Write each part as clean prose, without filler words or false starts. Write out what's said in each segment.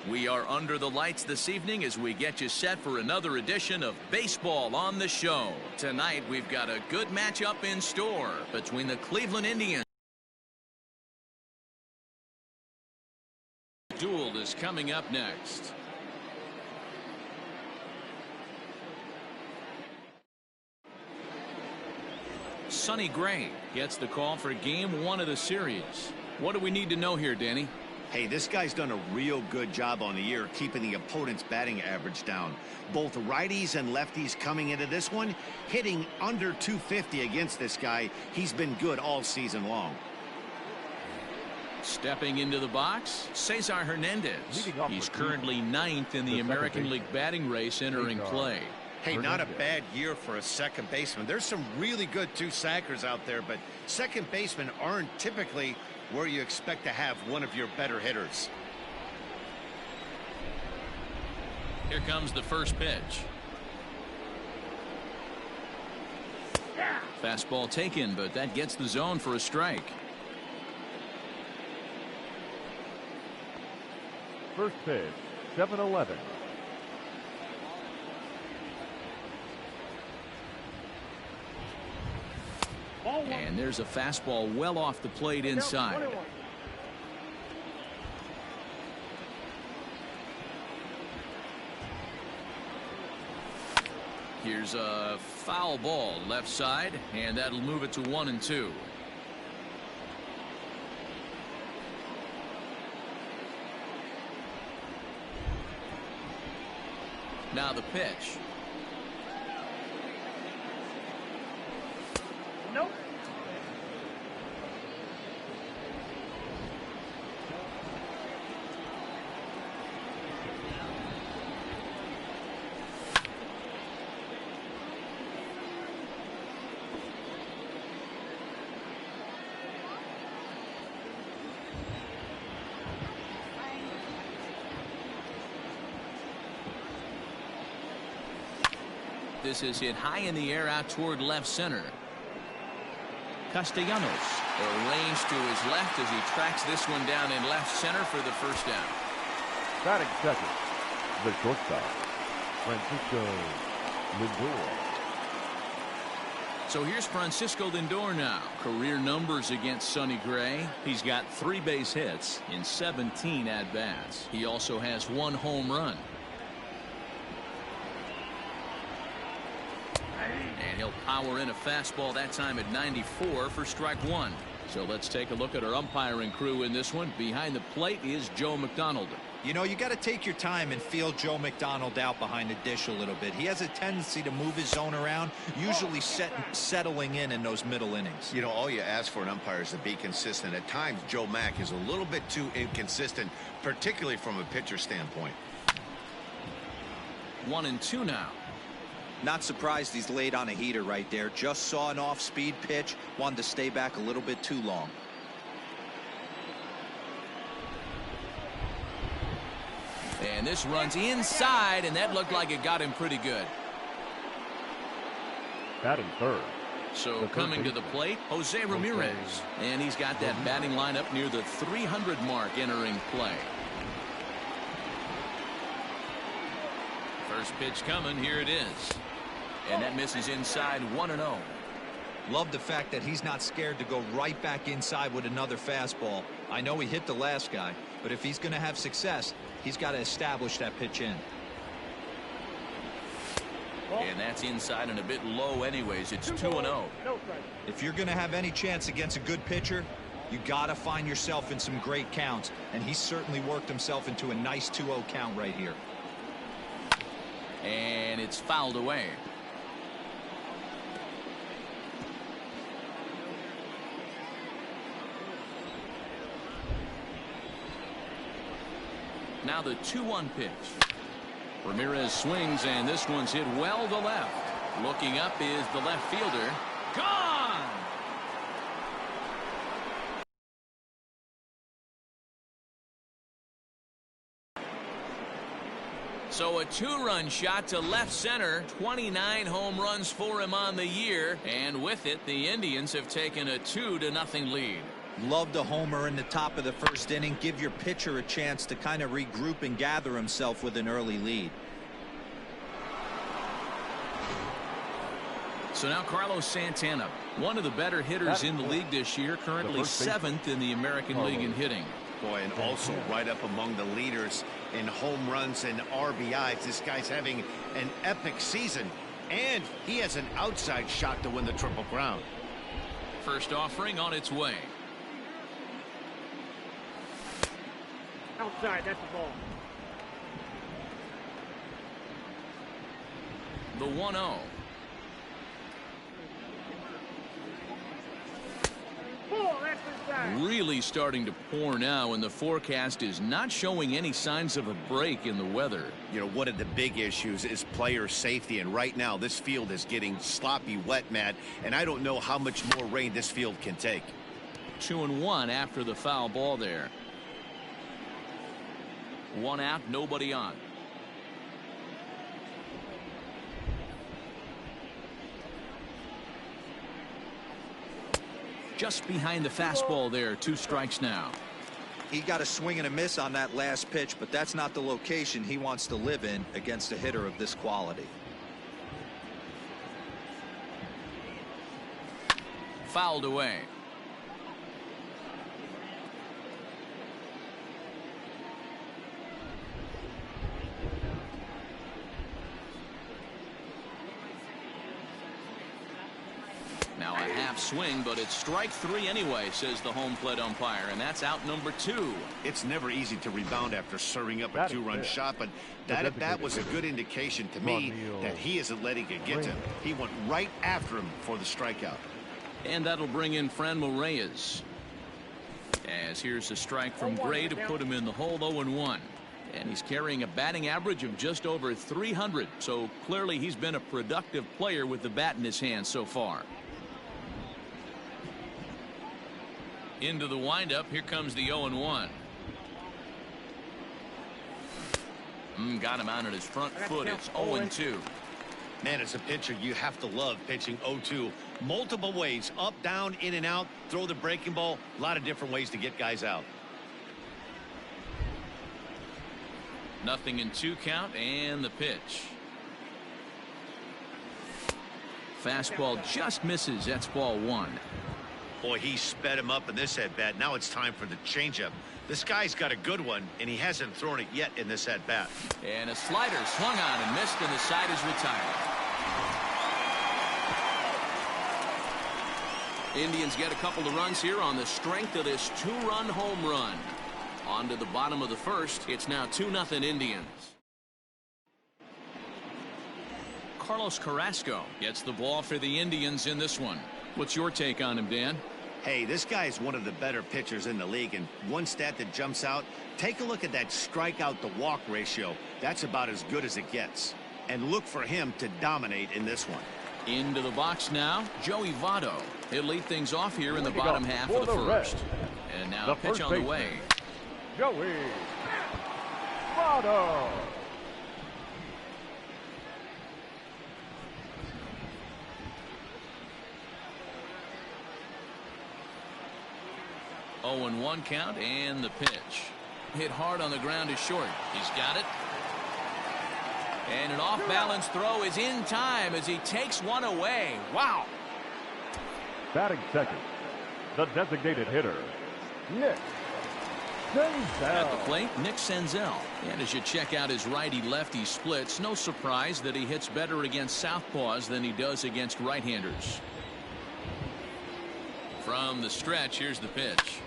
We are under the lights this evening as we get you set for another edition of Baseball on the Show. Tonight we've got a good matchup in store between the Cleveland Indians. Duel is coming up next. Sonny Gray gets the call for game 1 of the series. What do we need to know here, Danny? Hey, this guy's done a real good job on the year keeping the opponent's batting average down. Both righties and lefties coming into this one, hitting under 250 against this guy. He's been good all season long. Stepping into the box, Cesar Hernandez. He's currently 9th in the American League batting race entering play. Hey, not a bad year for a second baseman. There's some really good two-sackers out there, but second basemen aren't typically where you expect to have one of your better hitters. Here comes the first pitch. Fastball taken, but that gets the zone for a strike. First pitch, 7-11. And there's a fastball well off the plate inside. Here's a foul ball left side, and that'll move it to 1-2. Now the pitch. Nope. This is hit high in the air out toward left center. Castellanos arranged to his left as he tracks this one down in left center for the first down. Batting second, the shortstop, Francisco Lindor. So here's Francisco Lindor now. Career numbers against Sonny Gray. He's got 3 base hits in 17 at-bats. He also has 1 home run. And he'll power in a fastball that time at 94 for strike 1. So let's take a look at our umpiring crew in this one. Behind the plate is Joe McDonald. You know, you got to take your time and feel Joe McDonald out behind the dish a little bit. He has a tendency to move his zone around, usually settling in those middle innings. You know, all you ask for an umpire is to be consistent. At times, Joe Mack is a little bit too inconsistent, particularly from a pitcher standpoint. 1-2 now. Not surprised he's laid on a heater right there. Just saw an off-speed pitch. Wanted to stay back a little bit too long. And this runs inside, and that looked like it got him pretty good. Batting third. So coming to the plate, Jose Ramirez. And he's got that batting line up near the 300 mark entering play. First pitch coming. Here it is. And that misses inside 1-0. Love the fact that he's not scared to go right back inside with another fastball. I know he hit the last guy, but if he's going to have success, he's got to establish that pitch in. And that's inside and a bit low anyways. It's 2-0. If you're going to have any chance against a good pitcher, you got to find yourself in some great counts, and he's certainly worked himself into a nice 2-0 count right here. And it's fouled away. Now the 2-1 pitch. Ramirez swings, and this one's hit well to left. Looking up is the left fielder. Gone! So a 2-run shot to left center. 29 home runs for him on the year. And with it, the Indians have taken a 2-0 lead. Love the homer in the top of the first inning. Give your pitcher a chance to kind of regroup and gather himself with an early lead. So now Carlos Santana, one of the better hitters in the league this year, currently 7th in the American League in hitting. Boy, and also right up among the leaders in home runs and RBIs. This guy's having an epic season, and he has an outside shot to win the Triple Crown. First offering on its way. Outside, that's the ball. The 1-0. Really starting to pour now, and the forecast is not showing any signs of a break in the weather. You know, one of the big issues is player safety, and right now this field is getting sloppy wet, Matt, and I don't know how much more rain this field can take. 2-1 after the foul ball there. 1 out, nobody on. Just behind the fastball there. 2 strikes now. He got a swing and a miss on that last pitch, but that's not the location he wants to live in against a hitter of this quality. Fouled away. Now a half swing, but it's strike 3 anyway, says the home plate umpire, and that's out number 2. It's never easy to rebound after serving up a 2-run shot, but that at bat was a good indication to me that he isn't letting it get to him. He went right after him for the strikeout. And that'll bring in Franmil Reyes. As here's a strike from Gray to put him in the hole. 0-1. And he's carrying a batting average of just over 300, so clearly he's been a productive player with the bat in his hand so far. Into the windup. Here comes the 0-1. Got him out on his front foot. It's 0-2. Man, as a pitcher, you have to love pitching 0-2. Multiple ways, up, down, in and out, throw the breaking ball. A lot of different ways to get guys out. 0-2 count, and the pitch. Fastball just misses. That's ball 1. Boy, he sped him up in this at-bat. Now it's time for the changeup. This guy's got a good one, and he hasn't thrown it yet in this at-bat. And a slider swung on and missed, and the side is retired. Indians get a couple of runs here on the strength of this 2-run home run. On to the bottom of the first. It's now 2-0 Indians. Carlos Carrasco gets the ball for the Indians in this one. What's your take on him, Dan? Hey, this guy is one of the better pitchers in the league, and one stat that jumps out, take a look at that strikeout to walk ratio. That's about as good as it gets. And look for him to dominate in this one. Into the box now, Joey Votto. He'll lead things off here in the bottom half of the first. And now a pitch on the way. Joey Votto. Oh, and 1 count, and the pitch. Hit hard on the ground is short. He's got it. And an off-balance throw is in time as he takes one away. Wow. Batting second, the designated hitter, Nick Senzel. At the plate, Nick Senzel. And as you check out his righty-lefty splits, no surprise that he hits better against southpaws than he does against right-handers. From the stretch, here's the pitch.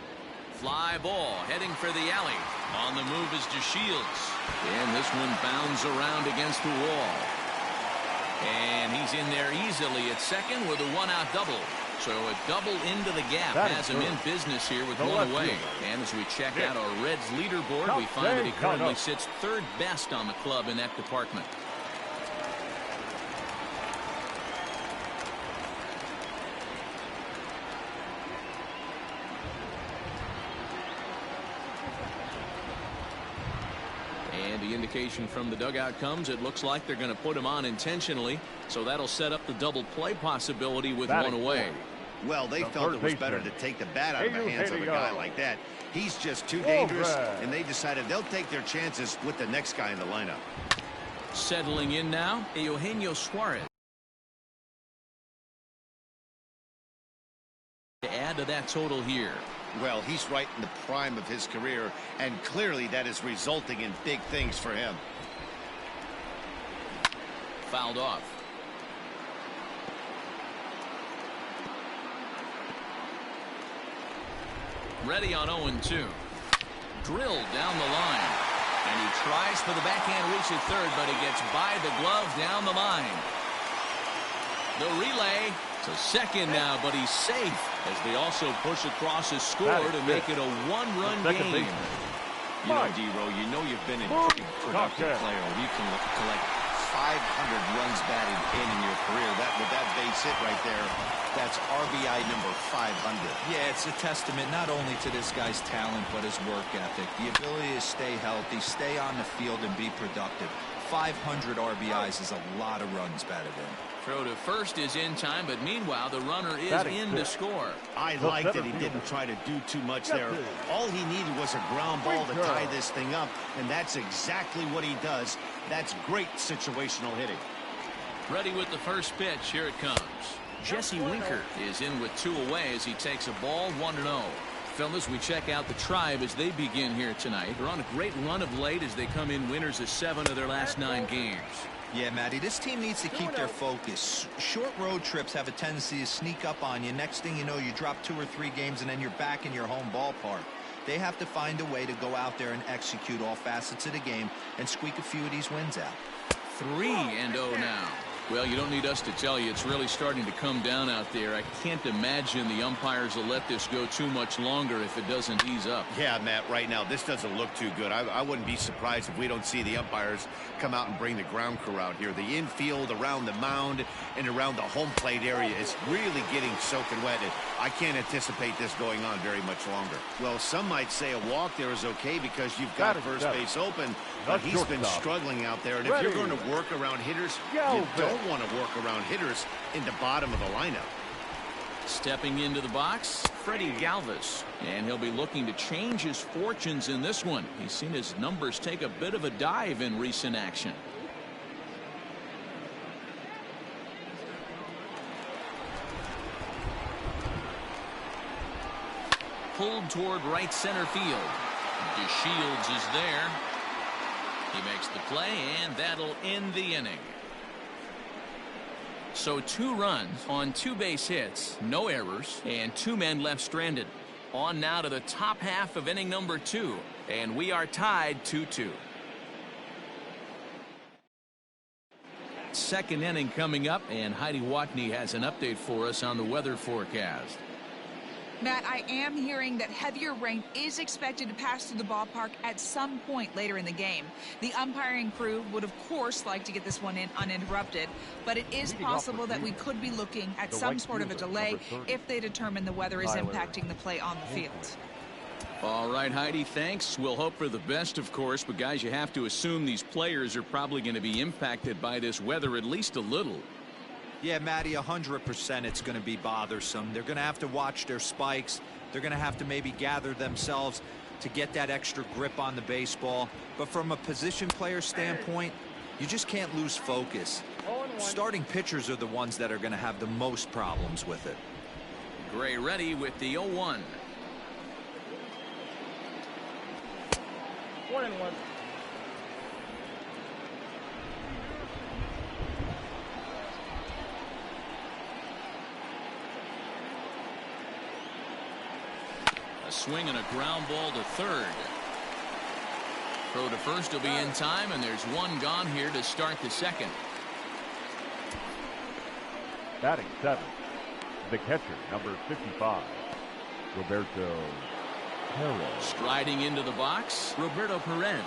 Fly ball heading for the alley. On the move is DeShields. And this one bounds around against the wall. And he's in there easily at second with a 1-out double. So a double into the gap has him in business here with 1 away. And as we check out our Reds leaderboard, we find that he currently sits 3rd best on the club in that department. And the indication from the dugout comes, it looks like they're going to put him on intentionally, so that'll set up the double play possibility with 1 away. Well, they The felt third it was better baseman, to take the bat out of the hands of a Eugenio. guy like that. He's just too dangerous, Alright. and they decided they'll take their chances with the next guy in the lineup. Settling in now, Eugenio Suarez. To add to that total here. Well, he's right in the prime of his career, and clearly that is resulting in big things for him. Fouled off. Ready on 0-2. Drilled down the line. And he tries for the backhand reach at third, but he gets by the glove down the line. The relay to second now, but he's safe as they also push across his score to make it a one-run game. You know, D-Row, you know you've been a pretty productive player when you can collect 500 runs batted in your career. With that base hit right there, that's RBI number 500. Yeah, it's a testament not only to this guy's talent, but his work ethic. The ability to stay healthy, stay on the field, and be productive. 500 RBIs is a lot of runs batted in. Throw to first is in time, but meanwhile the runner is in to score. I like that he didn't try to do too much there. All he needed was a ground ball to tie this thing up, and that's exactly what he does. That's great situational hitting. Ready with the first pitch. Here it comes. Jesse Winker is in with 2 away as he takes a ball 1-0. Fellas, we check out the Tribe as they begin here tonight. They're on a great run of late as they come in winners of 7 of their last 9 games. Yeah, Matty, this team needs to keep their focus. Short road trips have a tendency to sneak up on you. Next thing you know, you drop 2 or 3 games, and then you're back in your home ballpark. They have to find a way to go out there and execute all facets of the game and squeak a few of these wins out. 3-0 now. Well, you don't need us to tell you, it's really starting to come down out there. I can't imagine the umpires will let this go too much longer if it doesn't ease up. Yeah, Matt, right now this doesn't look too good. I wouldn't be surprised if we don't see the umpires come out and bring the ground crew out here. The infield, around the mound, and around the home plate area is really getting soaking wet. I can't anticipate this going on very much longer. Well, some might say a walk there is okay because you've got first base open, but he's been struggling out there. And if you're going to work around hitters, you don't want to work around hitters in the bottom of the lineup. Stepping into the box, Freddie Galvis, and he'll be looking to change his fortunes in this one. He's seen his numbers take a bit of a dive in recent action. Pulled toward right center field. DeShields is there. He makes the play, and that'll end the inning. So 2 runs on 2 base hits, no errors, and 2 men left stranded. On now to the top half of inning number 2, and we are tied 2-2. Second inning coming up, and Heidi Watney has an update for us on the weather forecast. Matt, I am hearing that heavier rain is expected to pass through the ballpark at some point later in the game. The umpiring crew would, of course, like to get this one in uninterrupted, but it is possible that we could be looking at some sort of a delay if they determine the weather is impacting the play on the field. All right, Heidi, thanks. We'll hope for the best, of course, but guys, you have to assume these players are probably going to be impacted by this weather at least a little. Yeah, Matty, 100% it's going to be bothersome. They're going to have to watch their spikes. They're going to have to maybe gather themselves to get that extra grip on the baseball. But from a position player standpoint, you just can't lose focus. Starting pitchers are the ones that are going to have the most problems with it. Gray ready with the 0-1. 1-1. A swing and a ground ball to third. Throw to first will be in time, and there's 1 gone here to start the second. Batting 7th, the catcher, number 55, Roberto Perez. Striding into the box, Roberto Perez.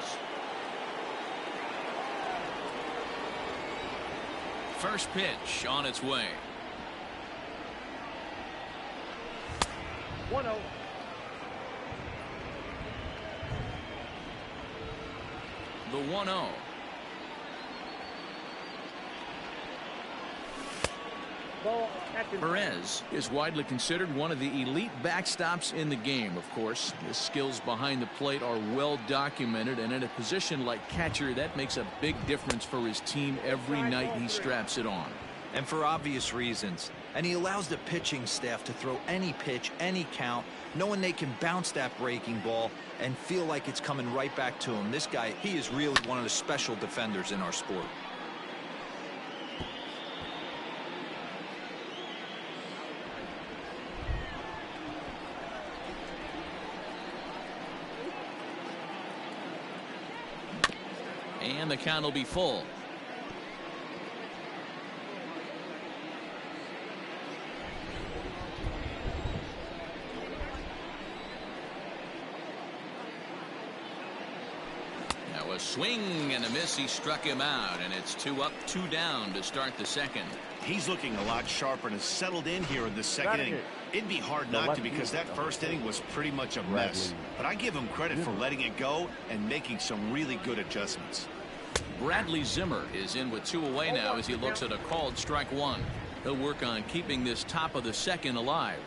First pitch on its way. 1-0. The 1-0. Perez is widely considered one of the elite backstops in the game. Of course, his skills behind the plate are well documented, and in a position like catcher, that makes a big difference for his team every night he straps it on. And for obvious reasons. And he allows the pitching staff to throw any pitch, any count, knowing they can bounce that breaking ball and feel like it's coming right back to him. This guy, he is really one of the special defenders in our sport. And the count will be full. Now a swing and a miss. He struck him out, and it's 2 up, 2 down to start the second. He's looking a lot sharper and has settled in here in the second inning. It'd be hard not to, because that first inning was pretty much a mess. But I give him credit for letting it go and making some really good adjustments. Bradley Zimmer is in with 2 away now as he looks at a called strike 1. He'll work on keeping this top of the second alive.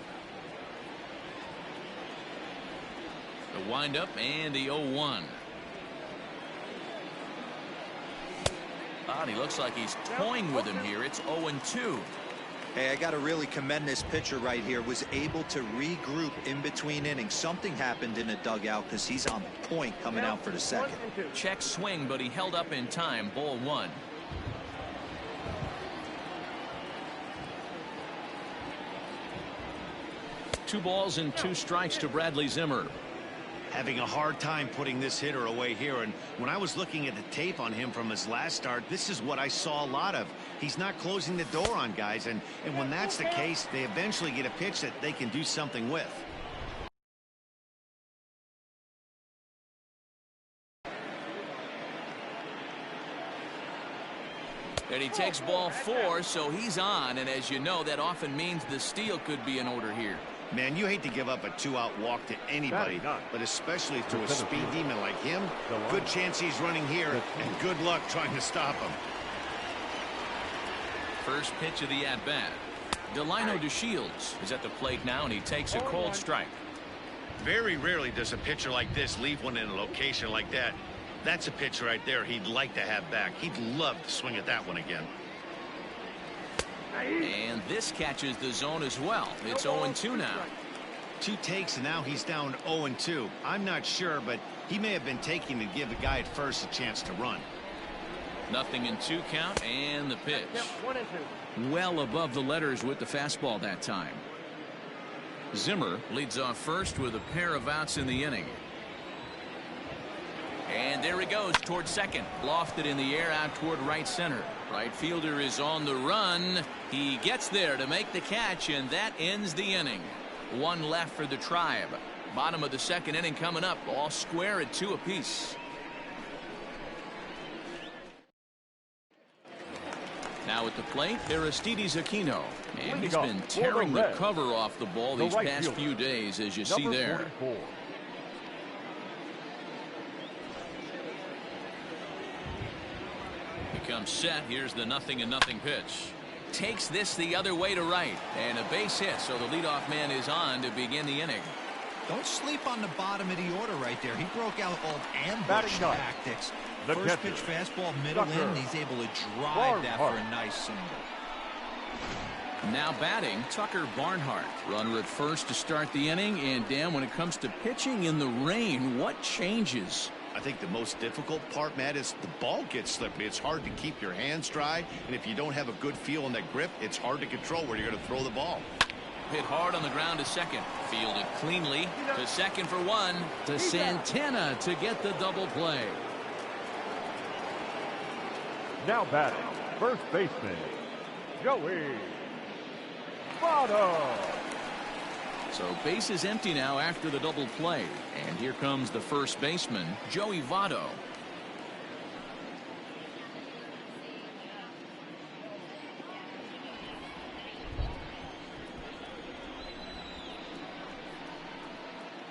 The windup and the 0-1. And he looks like he's toying with him here. It's 0-2. Hey, I got to really commend this pitcher right here. Was able to regroup in between innings. Something happened in the dugout because he's on point coming out for the second. Check swing, but he held up in time. Ball 1. Two balls and 2 strikes to Bradley Zimmer. Having a hard time putting this hitter away here, and when I was looking at the tape on him from his last start, this is what I saw a lot of. He's not closing the door on guys, and when that's the case, they eventually get a pitch that they can do something with. And he takes ball 4, so he's on, and as you know, that often means the steal could be in order here. Man, you hate to give up a 2-out walk to anybody, but especially to a speed demon like him. Good chance he's running here, and good luck trying to stop him. First pitch of the at-bat. Delino DeShields is at the plate now, and he takes a cold strike. Very rarely does a pitcher like this leave one in a location like that. That's a pitch right there he'd like to have back. He'd love to swing at that one again. And this catches the zone as well. It's 0-2 now. 2 takes, and now he's down 0-2. I'm not sure, but he may have been taking to give the guy at first a chance to run. 0-2 count, and the pitch. Well above the letters with the fastball that time. Zimmer leads off first with a pair of outs in the inning. And there he goes toward second. Lofted in the air out toward right center. Right fielder is on the run. He gets there to make the catch, and that ends the inning. 1 left for the Tribe. Bottom of the second inning coming up. All square at 2 apiece. Now at the plate, Aristides Aquino. And he's been tearing the cover off the ball these past few days, as you see there. 44. Comes set. Here's the 0-0 pitch. Takes this the other way to right, and a base hit, so the leadoff man is on to begin the inning. Don't sleep on the bottom of the order right there. He broke out old ambush tactics. First pitch fastball, middle in. He's able to drive that for a nice single. Now batting, Tucker Barnhart. Runner at first to start the inning, and Dan, when it comes to pitching in the rain, what changes? I think the most difficult part, Matt, is the ball gets slippery. It's hard to keep your hands dry, and if you don't have a good feel on that grip, it's hard to control where you're going to throw the ball. Hit hard on the ground to second. Fielded cleanly to second for 1. To Santana to get the double play. Now batting, first baseman, Joey Votto. So base is empty now after the double play. And here comes the first baseman, Joey Votto.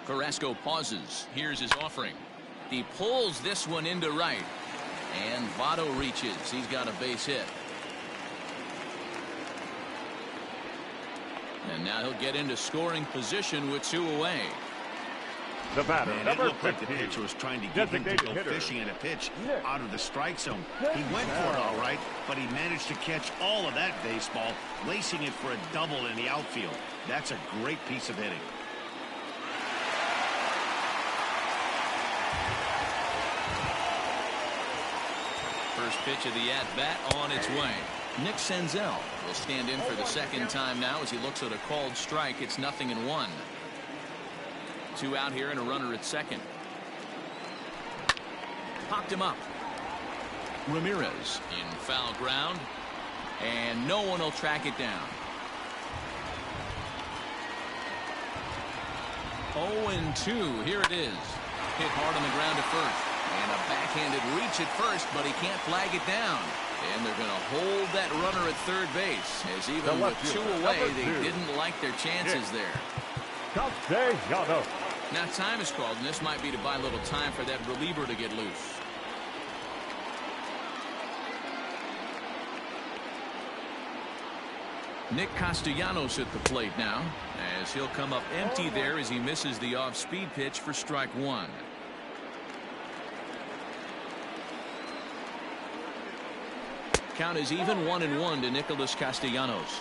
Carrasco pauses. Here's his offering. He pulls this one into right. And Votto reaches. He's got a base hit. And now he'll get into scoring position with 2 away. The batter, Man, it number looked like the 15. pitcher was trying to get him to Designated go hitter. fishing at a pitch Nick out of the strike zone. He went for it all right, but he managed to catch all of that baseball, lacing it for a double in the outfield. That's a great piece of hitting. First pitch of the at-bat on its way. Nick Senzel will stand in for the second time now as he looks at a called strike. It's 0-1. 2 out here and a runner at second. Popped him up. Ramirez in foul ground, and no one will track it down. 0-2. Here it is. Hit hard on the ground at first, and a backhanded reach at first, but he can't flag it down. And they're going to hold that runner at third base, as even with 2 away, they didn't like their chances there. Castellanos. Now time is called, and this might be to buy a little time for that reliever to get loose. Nick Castellanos at the plate now, as he'll come up empty there as he misses the off-speed pitch for strike 1. Count is even 1-1 to Nicholas Castellanos.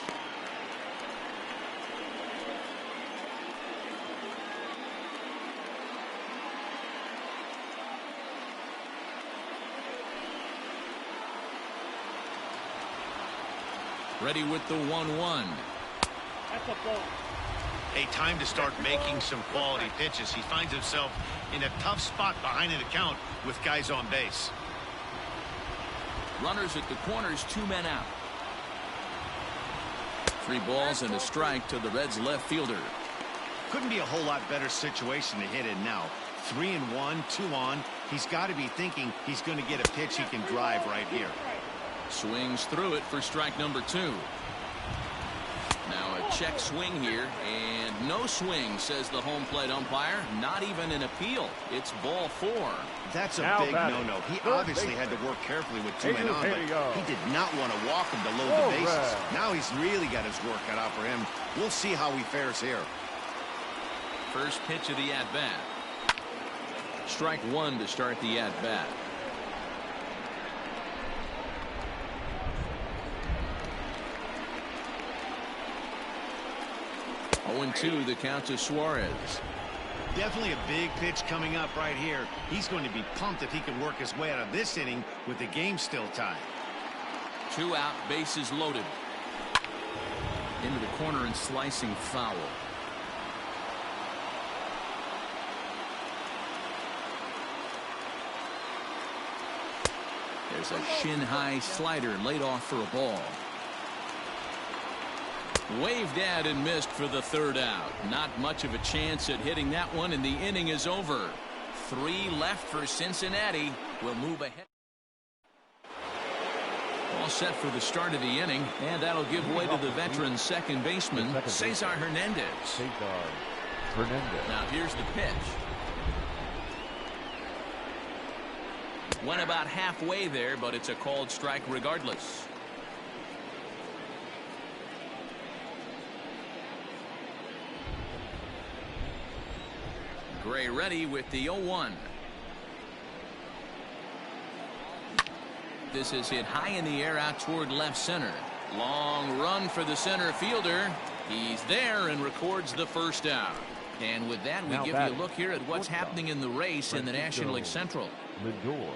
Ready with the 1-1. A time to start making some quality pitches. He finds himself in a tough spot behind an account with guys on base. Runners at the corners, 2 men out. 3 balls and a strike to the Reds left fielder. Couldn't be a whole lot better situation to hit in now. 3-1, 2 on. He's got to be thinking he's going to get a pitch he can drive right here. Swings through it for strike number 2. Now a check swing here, and no swing, says the home plate umpire. Not even an appeal. It's ball 4. That's a Now big batting. no-no. He Third obviously baseman. had to work carefully with 2 men Jesus, on, here but you go. he did not want to walk him to load Whoa, the bases. Red. Now he's really got his work cut out for him. We'll see how he fares here. First pitch of the at-bat. Strike 1 to start the at-bat. And 2 the count to Suarez. Definitely a big pitch coming up right here. He's going to be pumped if he can work his way out of this inning with the game still tied. 2 out, bases loaded. Into the corner and slicing foul. There's a shin-high slider laid off for a ball. Waved at and missed for the 3rd out. Not much of a chance at hitting that one, and the inning is over. 3 left for Cincinnati. We'll move ahead. All set for the start of the inning, and that'll give way to the veteran second baseman, Cesar Hernandez. Cesar Hernandez. Now here's the pitch. Went about halfway there, but it's a called strike regardless. Gray ready with the 0-1. This is hit high in the air out toward left center. Long run for the center fielder. He's there and records the first out. And with that, we Now give you a look here at what's happening in the race in the National League Central. Lindor.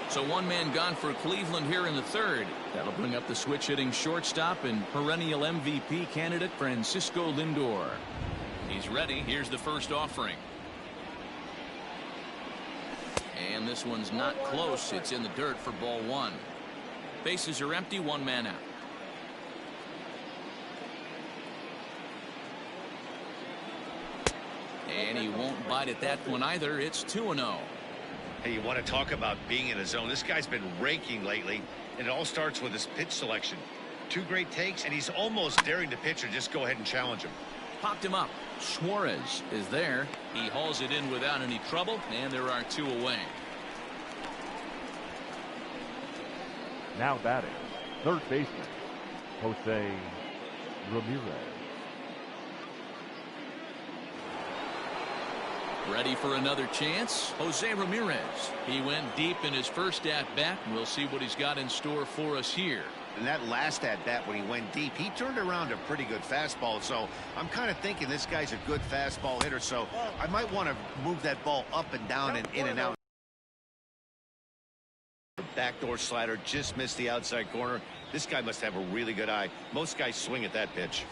So 1 man gone for Cleveland here in the 3rd. That'll bring up the switch hitting shortstop and perennial MVP candidate Francisco Lindor. He's ready. Here's the first offering. And this one's not close. It's in the dirt for ball 1. Bases are empty. 1 man out. And he won't bite at that one either. It's 2-0. Hey, you want to talk about being in a zone? This guy's been raking lately, and it all starts with his pitch selection. 2 great takes, and he's almost daring the pitcher just go ahead and challenge him. Popped him up. Suarez is there. He hauls it in without any trouble, and there are 2 away. Now batting. Third baseman. Jose Ramirez. Ready for another chance? Jose Ramirez. He went deep in his first at-bat. We'll see what he's got in store for us here. And that last at-bat when he went deep, he turned around a pretty good fastball. So I'm kind of thinking this guy's a good fastball hitter. So I might want to move that ball up and down and in and out. Backdoor slider just missed the outside corner. This guy must have a really good eye. Most guys swing at that pitch.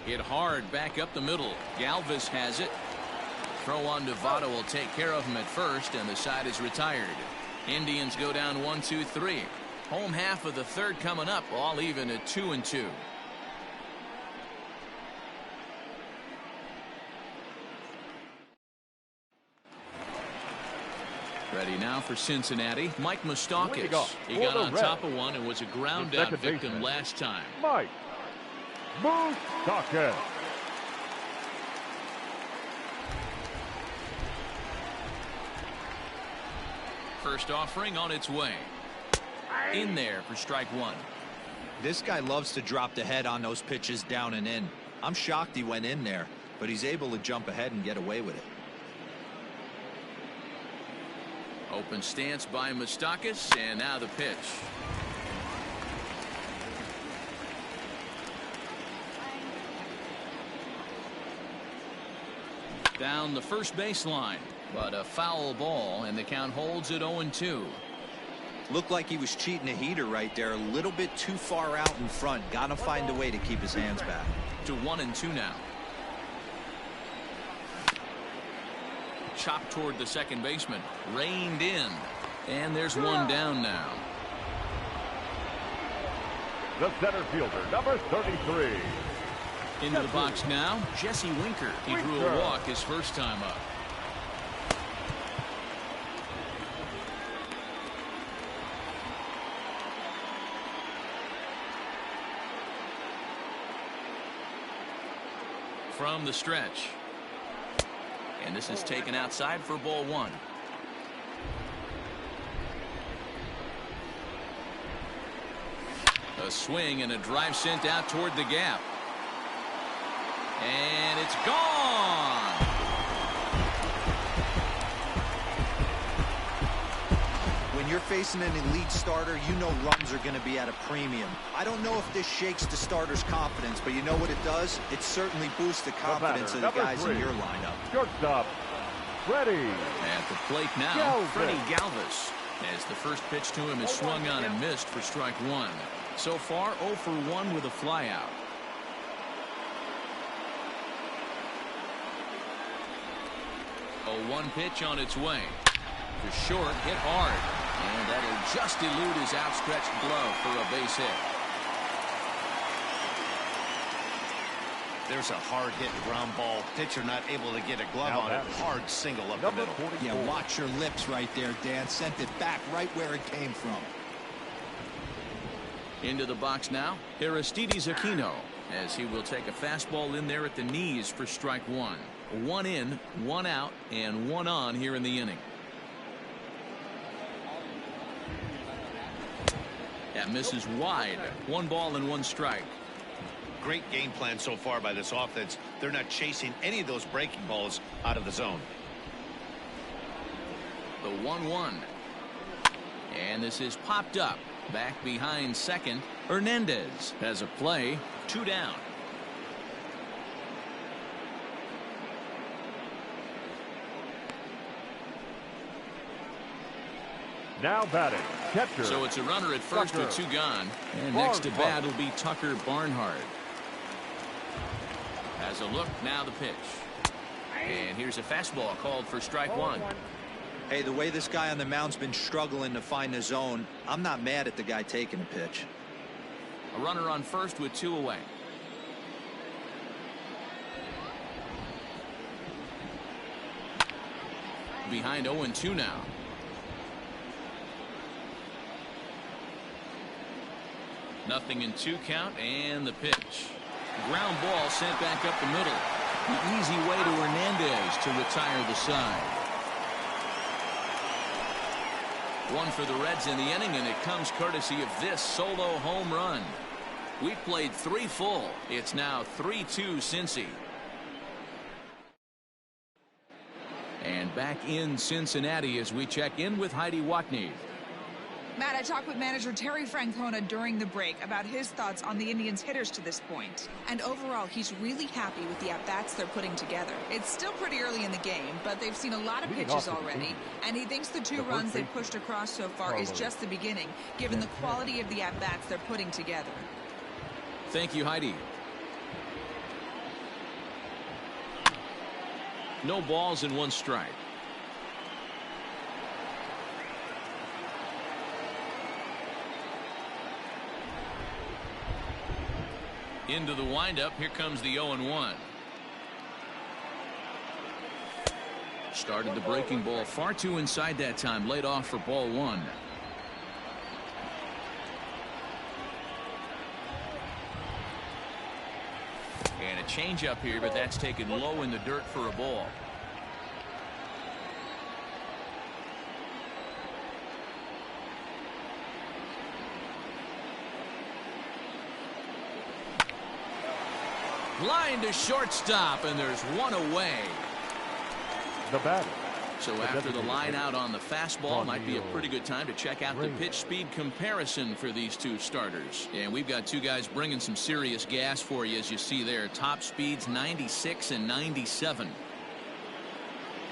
Hit hard back up the middle. Galvis has it. Throw on to Votto will take care of him at first, and the side is retired. Indians go down 1-2-3. Home half of the third coming up, all even at 2-2. Ready now for Cincinnati. Mike Moustakas. He got on top of one and was a ground out victim last time. Mike Moustakas. First offering on its way. In there for strike one. This guy loves to drop the head on those pitches down and in. I'm shocked he went in there, but he's able to jump ahead and get away with it. Open stance by Moustakas, and now the pitch. Down the first baseline, but a foul ball, and the count holds at 0-2. Looked like he was cheating a heater right there, a little bit too far out in front. Gotta find a way to keep his hands back. To 1-2 now. Chopped toward the second baseman. Reined in. And there's one down now. The center fielder, number 33. Into the box now, Jesse Winker. He drew a walk his first time up. From the stretch. And this is taken outside for ball one. A swing and a drive sent out toward the gap. And it's gone. When you're facing an elite starter, you know runs are going to be at a premium. I don't know if this shakes the starter's confidence, but you know what it does? It certainly boosts the confidence of the guys in your lineup. Shortstop, Freddie. At the plate now, Freddie Galvis. As the first pitch to him is swung on and missed for strike one. So far, 0 for 1 with a flyout. A 1 pitch on its way. To short, hit hard. And that'll just elude his outstretched glove for a base hit. There's a hard hit ground ball. Pitcher not able to get a glove on it. Hard single up the middle. Yeah, watch your lips right there, Dan. Sent it back right where it came from. Into the box now, Aristides Aquino, as he will take a fastball in there at the knees for strike one. 1 in, 1 out, and 1 on here in the inning. That misses wide. 1 ball and 1 strike. Great game plan so far by this offense. They're not chasing any of those breaking balls out of the zone. The 1-1. And this is popped up. Back behind second. Hernandez has a play. 2 down. Now batting, catcher. So it's a runner at first with 2 gone. And next to bat will be Tucker Barnhart. Has a look, now the pitch. And here's a fastball called for strike 1. Hey, the way this guy on the mound's been struggling to find the zone, I'm not mad at the guy taking the pitch. A runner on first with 2 away. Behind 0-2 now. Nothing in 2 count, and the pitch. Ground ball sent back up the middle. The easy way to Hernandez to retire the side. 1 for the Reds in the inning, and it comes courtesy of this solo home run. We've played 3 full. It's now 3-2 Cincy. And back in Cincinnati as we check in with Heidi Watney. Matt, I talked with manager Terry Francona during the break about his thoughts on the Indians' hitters to this point. And overall, he's really happy with the at-bats they're putting together. It's still pretty early in the game, but they've seen a lot of pitches already. And he thinks the 2 runs they've pushed across so far is just the beginning, given the quality of the at-bats they're putting together. Thank you, Heidi. No balls and 1 strike. Into the windup. Here comes the 0-1. Started the breaking ball far too inside that time. Laid off for ball 1. And a changeup here, but that's taken low in the dirt for a ball. Line to shortstop, and there's 1 away. The batter. So after the line out on the fastball, might be a pretty good time to check out the pitch speed comparison for these 2 starters. And we've got 2 guys bringing some serious gas for you, as you see there. Top speeds 96 and 97.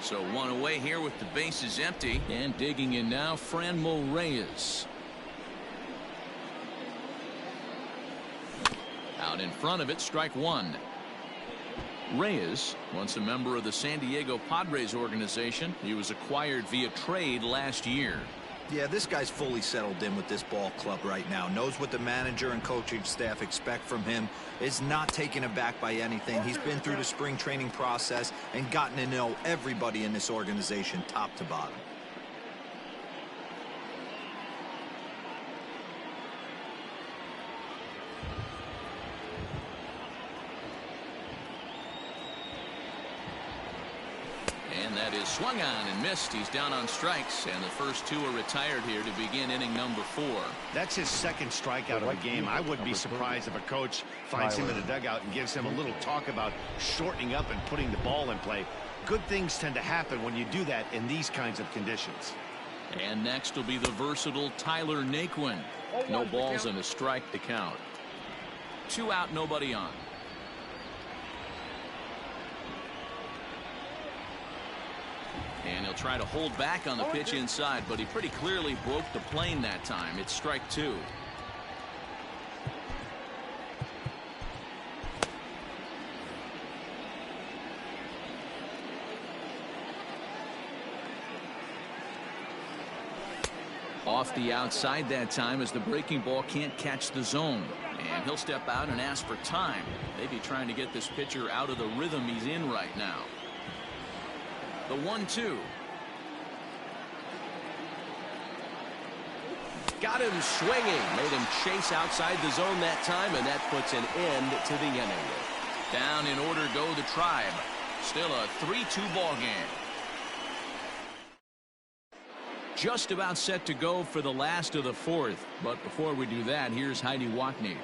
So 1 away here with the bases empty. And digging in now, Franmil Reyes. Out in front of it, strike 1. Reyes, once a member of the San Diego Padres organization. He was acquired via trade last year. Yeah, this guy's fully settled in with this ball club right now. Knows what the manager and coaching staff expect from him. Is not taken aback by anything. He's been through the spring training process and gotten to know everybody in this organization top to bottom. That is swung on and missed. He's down on strikes, and the first 2 are retired here to begin inning number 4. That's his 2nd strikeout of the game. I wouldn't be surprised if a coach finds him in the dugout and gives him a little talk about shortening up and putting the ball in play. Good things tend to happen when you do that in these kinds of conditions. And next will be the versatile Tyler Naquin. No balls and a strike to count. 2 out, nobody on. And he'll try to hold back on the pitch inside, but he pretty clearly broke the plane that time. It's strike 2. Off the outside that time, as the breaking ball can't catch the zone. And he'll step out and ask for time. Maybe trying to get this pitcher out of the rhythm he's in right now. The 1-2. Got him swinging. Made him chase outside the zone that time, and that puts an end to the inning. Down in order go the Tribe. Still a 3-2 ball game. Just about set to go for the last of the 4th. But before we do that, here's Heidi Watney.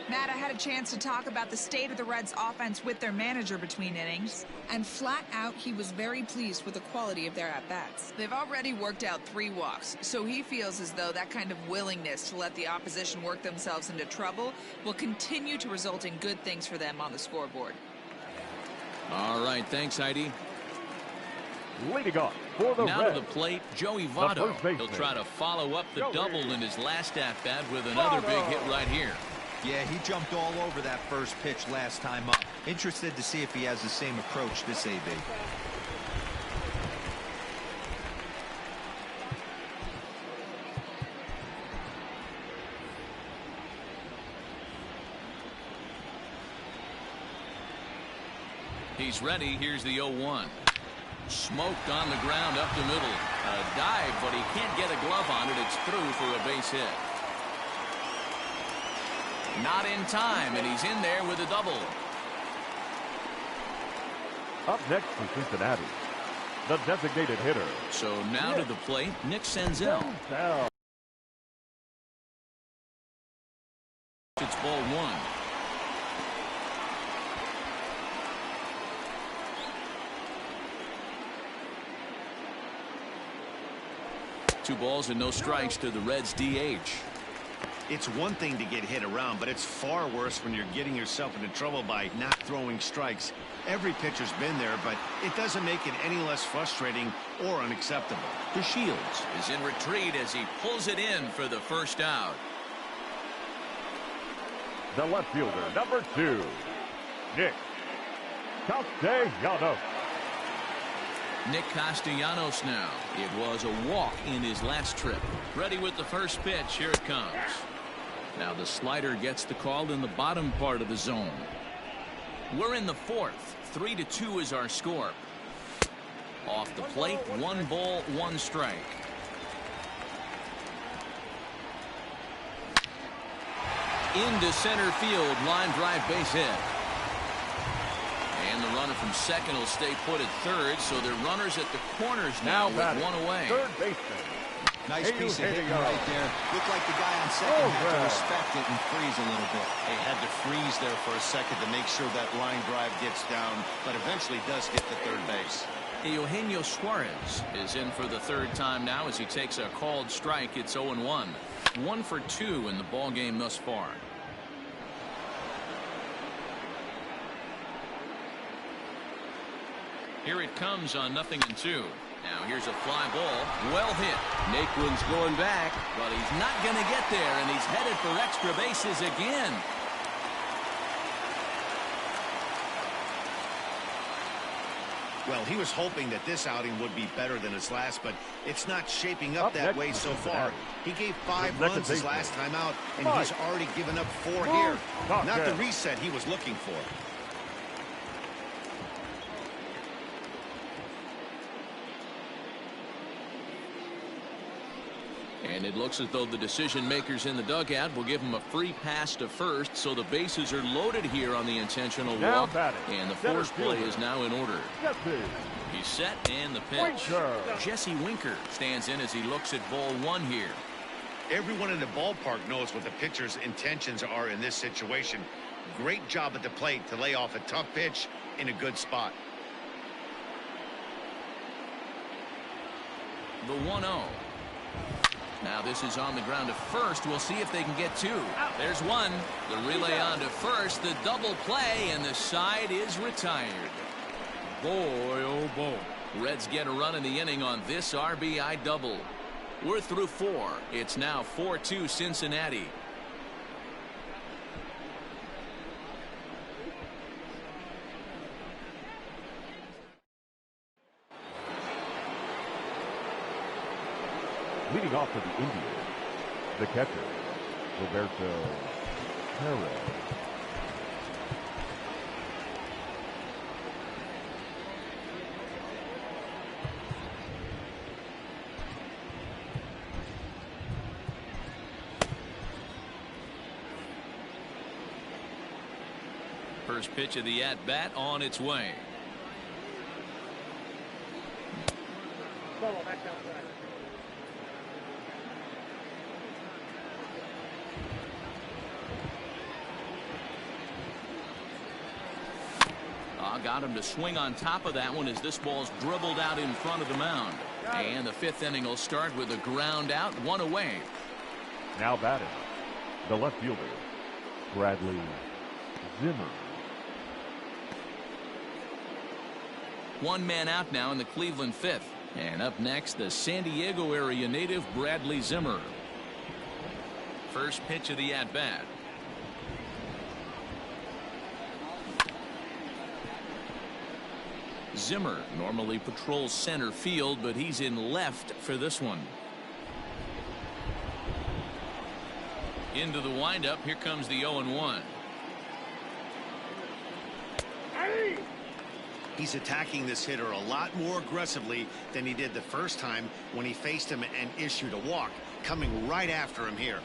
Matt, I had a chance to talk about the state of the Reds offense with their manager between innings, and flat out he was very pleased with the quality of their at-bats. They've already worked out 3 walks, so he feels as though that kind of willingness to let the opposition work themselves into trouble will continue to result in good things for them on the scoreboard. All right, thanks, Heidi. Leading off for the now Reds, to the plate, Joey Votto. He'll try to follow up the double in his last at-bat with another big hit right here. Yeah, he jumped all over that first pitch last time up. Interested to see if he has the same approach this AB. He's ready. Here's the 0-1. Smoked on the ground up the middle. A dive, but he can't get a glove on it. It's through for a base hit. Not in time, and he's in there with a double. Up next for Cincinnati, the designated hitter. So now to the plate, Nick Senzel. It's 2 balls and no strikes to the Reds DH. It's one thing to get hit around, but it's far worse when you're getting yourself into trouble by not throwing strikes. Every pitcher's been there, but it doesn't make it any less frustrating or unacceptable. DeShields is in retreat as he pulls it in for the first out. The left fielder, number 2, Nick Castellanos. Nick Castellanos now. It was a walk in his last trip. Ready with the first pitch. Here it comes. Now the slider gets the call in the bottom part of the zone. We're in the 4th. 3-2 is our score. Off the plate, 1 ball, 1 strike. Into center field, line drive, base hit. And the runner from second will stay put at third, so they're runners at the corners now with 1 away. Third baseman. Nice piece of hitting right there. Looked like the guy on second had to respect it and freeze a little bit. They had to freeze there for a second to make sure that line drive gets down, but eventually does get to third base. Eugenio Suarez is in for the 3rd time now as he takes a called strike. It's 0-1. 1 for 2 in the ball game thus far. Here it comes on 0-2. Now here's a fly ball. Well hit. Naquin's going back, but he's not going to get there, and he's headed for extra bases again. Well, he was hoping that this outing would be better than his last, but it's not shaping up that way so far. He gave 5 runs his last time out, and he's already given up 4 here. Not the reset he was looking for. And it looks as though the decision makers in the dugout will give him a free pass to first, so the bases are loaded here on the intentional walk, and the force play is now in order. He's set, and the pitch. Jesse Winker stands in as he looks at ball 1 here. Everyone in the ballpark knows what the pitcher's intentions are in this situation. Great job at the plate to lay off a tough pitch in a good spot. The 1-0. Now this is on the ground to first. We'll see if they can get 2. There's 1. The relay on to first. The double play, and the side is retired. Boy, oh boy. Reds get a run in the inning on this RBI double. We're through 4. It's now 4-2 Cincinnati. Leading off for the Indians, the catcher, Roberto Perez. First pitch of the at-bat on its way. Got him to swing on top of that one as this ball's dribbled out in front of the mound. And the 5th inning will start with a ground out, 1 away. Now batting, the left fielder, Bradley Zimmer. 1 man out now in the Cleveland 5th. And up next, the San Diego area native Bradley Zimmer. First pitch of the at-bat. Zimmer normally patrols center field, but he's in left for this one. Into the windup. Here comes the 0-1. He's attacking this hitter a lot more aggressively than he did the first time when he faced him and issued a walk. Coming right after him here.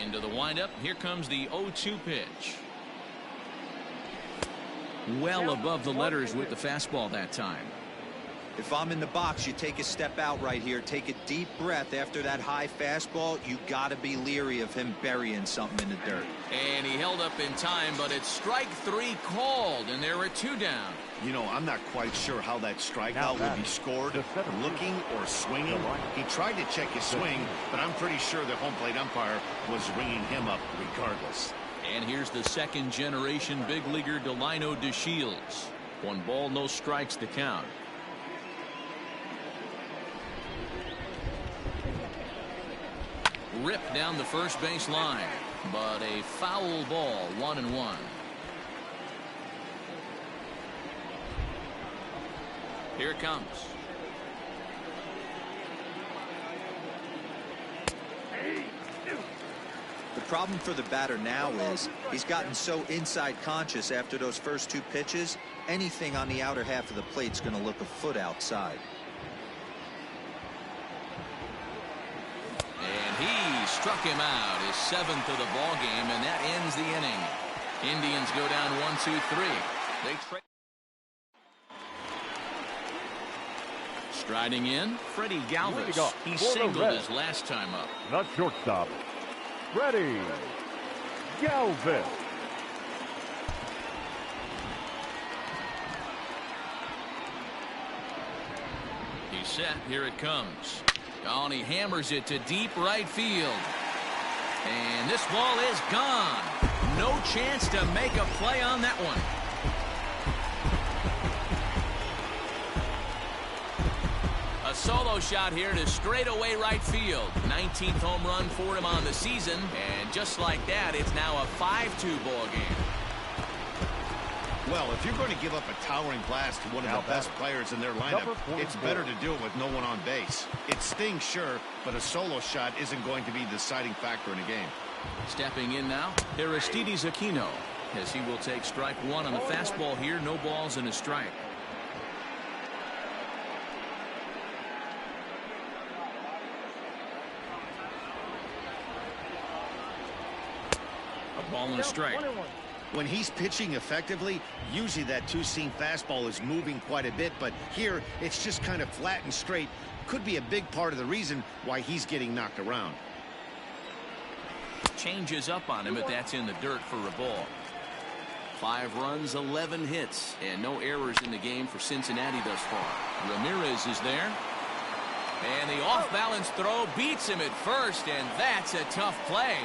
Into the windup. Here comes the 0-2 pitch. Well above the letters with the fastball that time. If I'm in the box, you take a step out right here, take a deep breath after that high fastball. You got to be leery of him burying something in the dirt. And he held up in time, but it's strike 3 called, and there are 2 down. You know, I'm not quite sure how that strikeout would be scored, looking or swinging. He tried to check his swing, but I'm pretty sure the home plate umpire was ringing him up regardless. And here's the second-generation big leaguer Delino DeShields. 1 ball, no strikes to count. Ripped down the first base line, but a foul ball, 1-1. Here it comes. The problem for the batter now is he's gotten so inside conscious after those first 2 pitches. Anything on the outer half of the plate's going to look a foot outside. And he struck him out, his 7th of the ball game, and that ends the inning. Indians go down 1-2-3. They trade. Striding in, Freddie Galvis. He singled his last time up. Not shortstop. Freddie Galvis. He's set. Here it comes. Oh, and he hammers it to deep right field. And this ball is gone. No chance to make a play on that one. A solo shot here to straightaway right field. 19th home run for him on the season. And just like that, it's now a 5-2 ball game. Well, if you're going to give up a towering blast to one of the best players in their lineup, it's better to do it with no one on base. It stings, sure, but a solo shot isn't going to be the deciding factor in a game. Stepping in now, Aristides Aquino, as he will take strike 1 on the fastball here. No balls and a strike. A ball and a strike. When he's pitching effectively, usually that 2-seam fastball is moving quite a bit, but here it's just kind of flat and straight. Could be a big part of the reason why he's getting knocked around. Changes up on him, but that's in the dirt for a ball. 5 runs, 11 hits, and no errors in the game for Cincinnati thus far. Ramirez is there. And the off-balance throw beats him at first, and that's a tough play.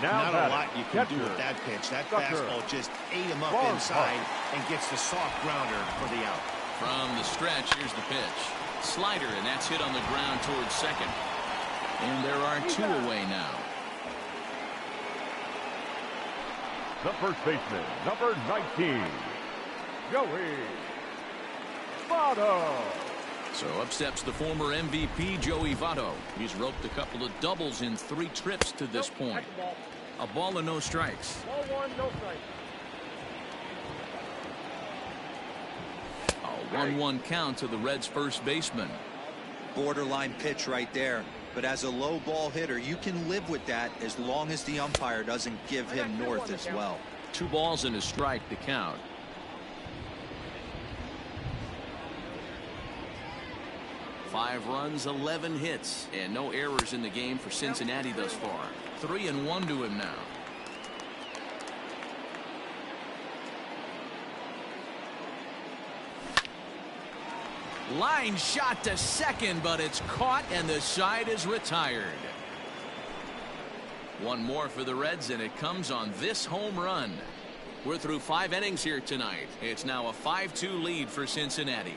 Not a lot you can do with that pitch. That fastball just ate him up inside and gets the soft grounder for the out. From the stretch, here's the pitch. Slider, and that's hit on the ground towards second. And there are 2 away now. The first baseman, number 19, Joey Votto. So up steps the former MVP, Joey Votto. He's roped a couple of doubles in 3 trips to this point. A ball and no strikes. Ball 1, no strikes. A 1-1 count to the Reds' first baseman. Borderline pitch right there. But as a low ball hitter, you can live with that as long as the umpire doesn't give him north as well. 2 balls and a strike to count. Five runs, 11 hits, and no errors in the game for Cincinnati thus far. 3-1 to him now. Line shot to second, but it's caught and the side is retired. 1 more for the Reds, and it comes on this home run. We're through 5 innings here tonight. It's now a 5-2 lead for Cincinnati.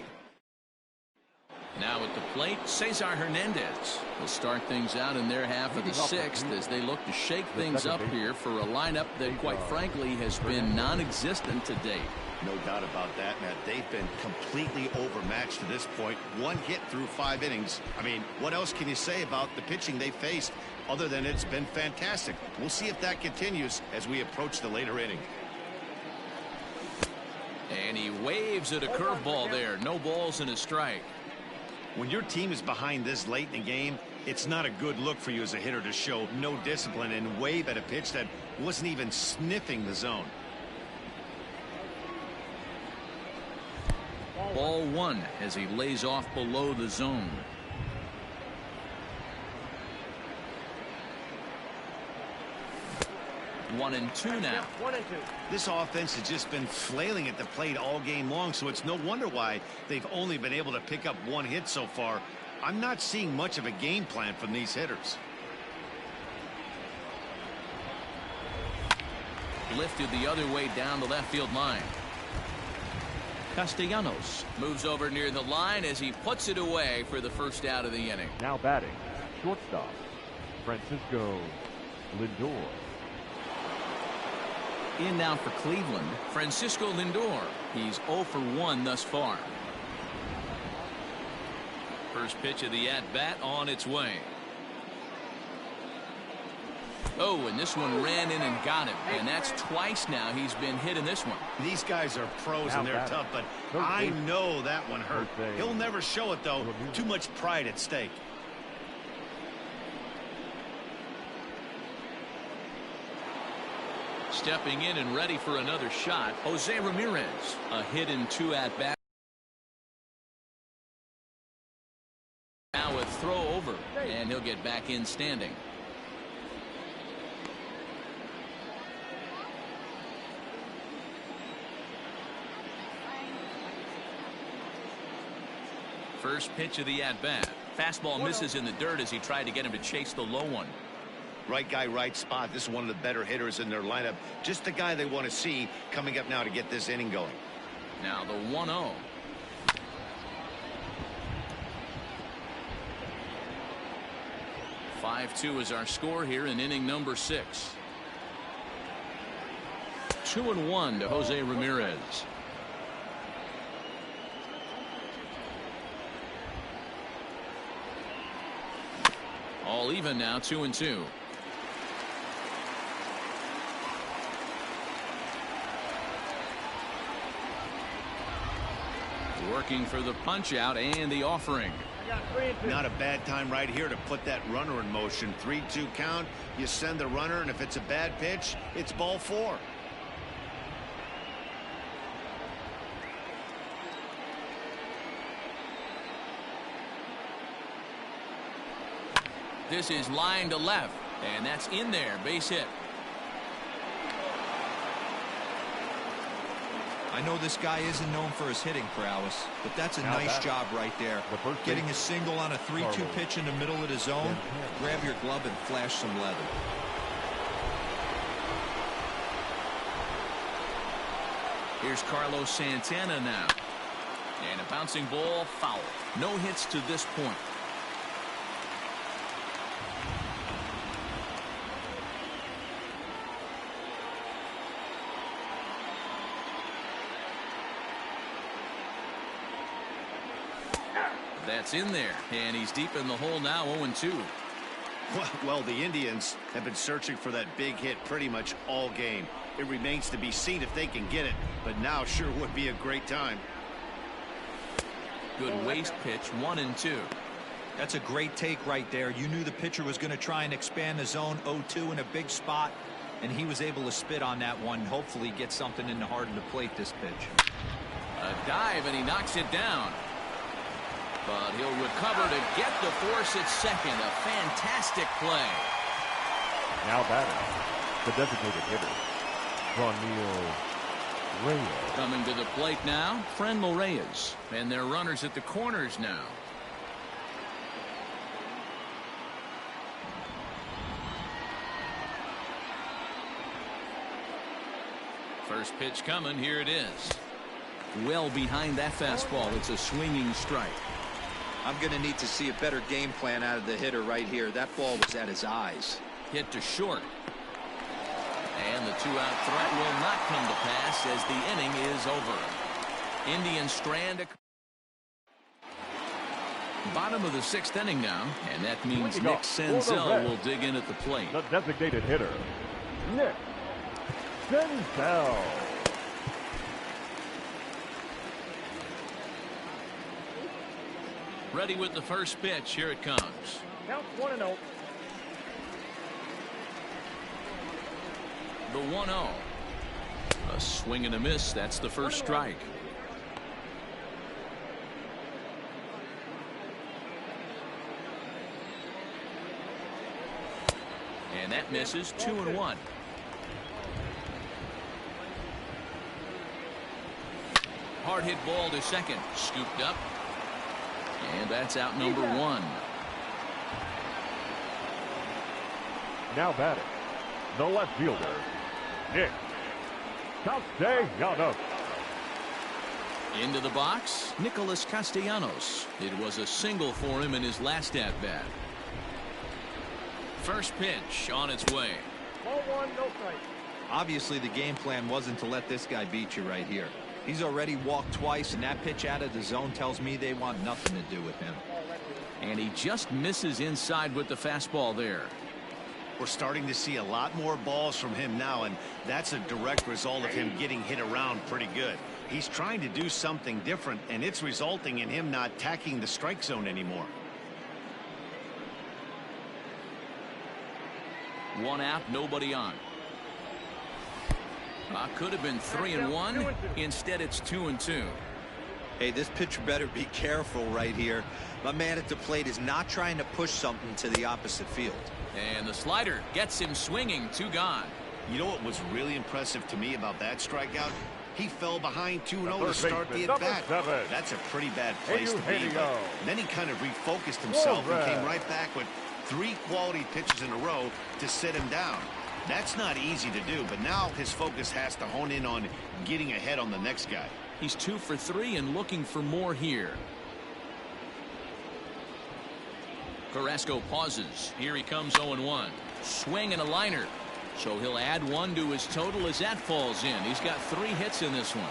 Now at the plate, Cesar Hernandez will start things out in their half of the 6th as they look to shake things up here for a lineup that, quite frankly, has been non-existent to date. No doubt about that, Matt. They've been completely overmatched to this point. 1 hit through 5 innings. I mean, what else can you say about the pitching they faced other than it's been fantastic? We'll see if that continues as we approach the later inning. And he waves at a curveball there. No balls and a strike. When your team is behind this late in the game, it's not a good look for you as a hitter to show no discipline and wave at a pitch that wasn't even sniffing the zone. Ball one as he lays off below the zone. One and two now. This offense has just been flailing at the plate all game long, so it's no wonder why they've only been able to pick up one hit so far. I'm not seeing much of a game plan from these hitters. Lifted the other way down the left field line. Castellanos moves over near the line as he puts it away for the first out of the inning. Now batting, shortstop, Francisco Lindor. In now for Cleveland, Francisco Lindor. He's 0 for 1 thus far. First pitch of the at-bat on its way. Oh, and this one ran in and got him. And that's twice now he's been hit in this one. These guys are pros and they're tough, but I know that one hurt. He'll never show it, though. Too much pride at stake. Stepping in and ready for another shot, Jose Ramirez. A hit in 2 at-bats. Now a throw over, and he'll get back in standing. First pitch of the at-bat. Fastball misses in the dirt as he tried to get him to chase the low one. Right guy, right spot. This is one of the better hitters in their lineup. Just the guy they want to see coming up now to get this inning going. Now the 1-0. (5-2) is our score here in inning number 6. 2-1 to Jose Ramirez. All even now, 2-2. Working for the punch out and the offering. Not a bad time right here to put that runner in motion. 3-2 count. You send the runner, and if it's a bad pitch, it's ball 4. This is line to left, and that's in there. Base hit. I know this guy isn't known for his hitting prowess, but that's a nice job right there. Getting a single on a 3-2 pitch in the middle of the zone. Grab your glove and flash some leather. Here's Carlos Santana now. And a bouncing ball, foul. No hits to this point. That's in there, and he's deep in the hole now. 0-2. Well, the Indians have been searching for that big hit pretty much all game. It remains to be seen if they can get it, but now sure would be a great time. Good waist pitch, 1-2. That's a great take right there. You knew the pitcher was going to try and expand the zone. 0-2 in a big spot, and he was able to spit on that one. Hopefully get something in the heart of the plate this pitch. A dive, and he knocks it down. But he'll recover to get the force at second. A fantastic play. Now batting, the designated hitter, Franmil Reyes. Coming to the plate now, Franmil Reyes. And their runners at the corners now. First pitch coming. Here it is. Well behind that fastball. It's a swinging strike. I'm going to need to see a better game plan out of the hitter right here. That ball was at his eyes. Hit to short. And the 2-out threat will not come to pass as the inning is over. Indians strand. Bottom of the 6th inning now, and that means Nick Senzel will dig in at the plate. The designated hitter, Nick Senzel. Ready with the first pitch. Here it comes. Count 1-0. The 1-0. A swing and a miss. That's the first strike. And that misses. 2-1. Hard hit ball to second. Scooped up. And that's out number 1. Now batting, the left fielder, Nick Castellanos. Into the box, Nicholas Castellanos. It was a single for him in his last at-bat. First pitch on its way. Ball 1, no strike. Obviously, the game plan wasn't to let this guy beat you right here. He's already walked twice, and that pitch out of the zone tells me they want nothing to do with him. And he just misses inside with the fastball there. We're starting to see a lot more balls from him now, and that's a direct result of him getting hit around pretty good. He's trying to do something different, and it's resulting in him not attacking the strike zone anymore. One out, nobody on. Could have been 3-1. Instead, it's 2-2. Hey, this pitcher better be careful right here. My man at the plate is not trying to push something to the opposite field. And the slider gets him swinging. 2 gone. You know what was really impressive to me about that strikeout? He fell behind 2-0 to start the at-bat. That's a pretty bad place to be. But then he kind of refocused himself and came right back with 3 quality pitches in a row to sit him down. That's not easy to do, but now his focus has to hone in on getting ahead on the next guy. He's 2 for 3 and looking for more here. Carrasco pauses. Here he comes 0-1. Swing and a liner. So he'll add 1 to his total as that falls in. He's got 3 hits in this one.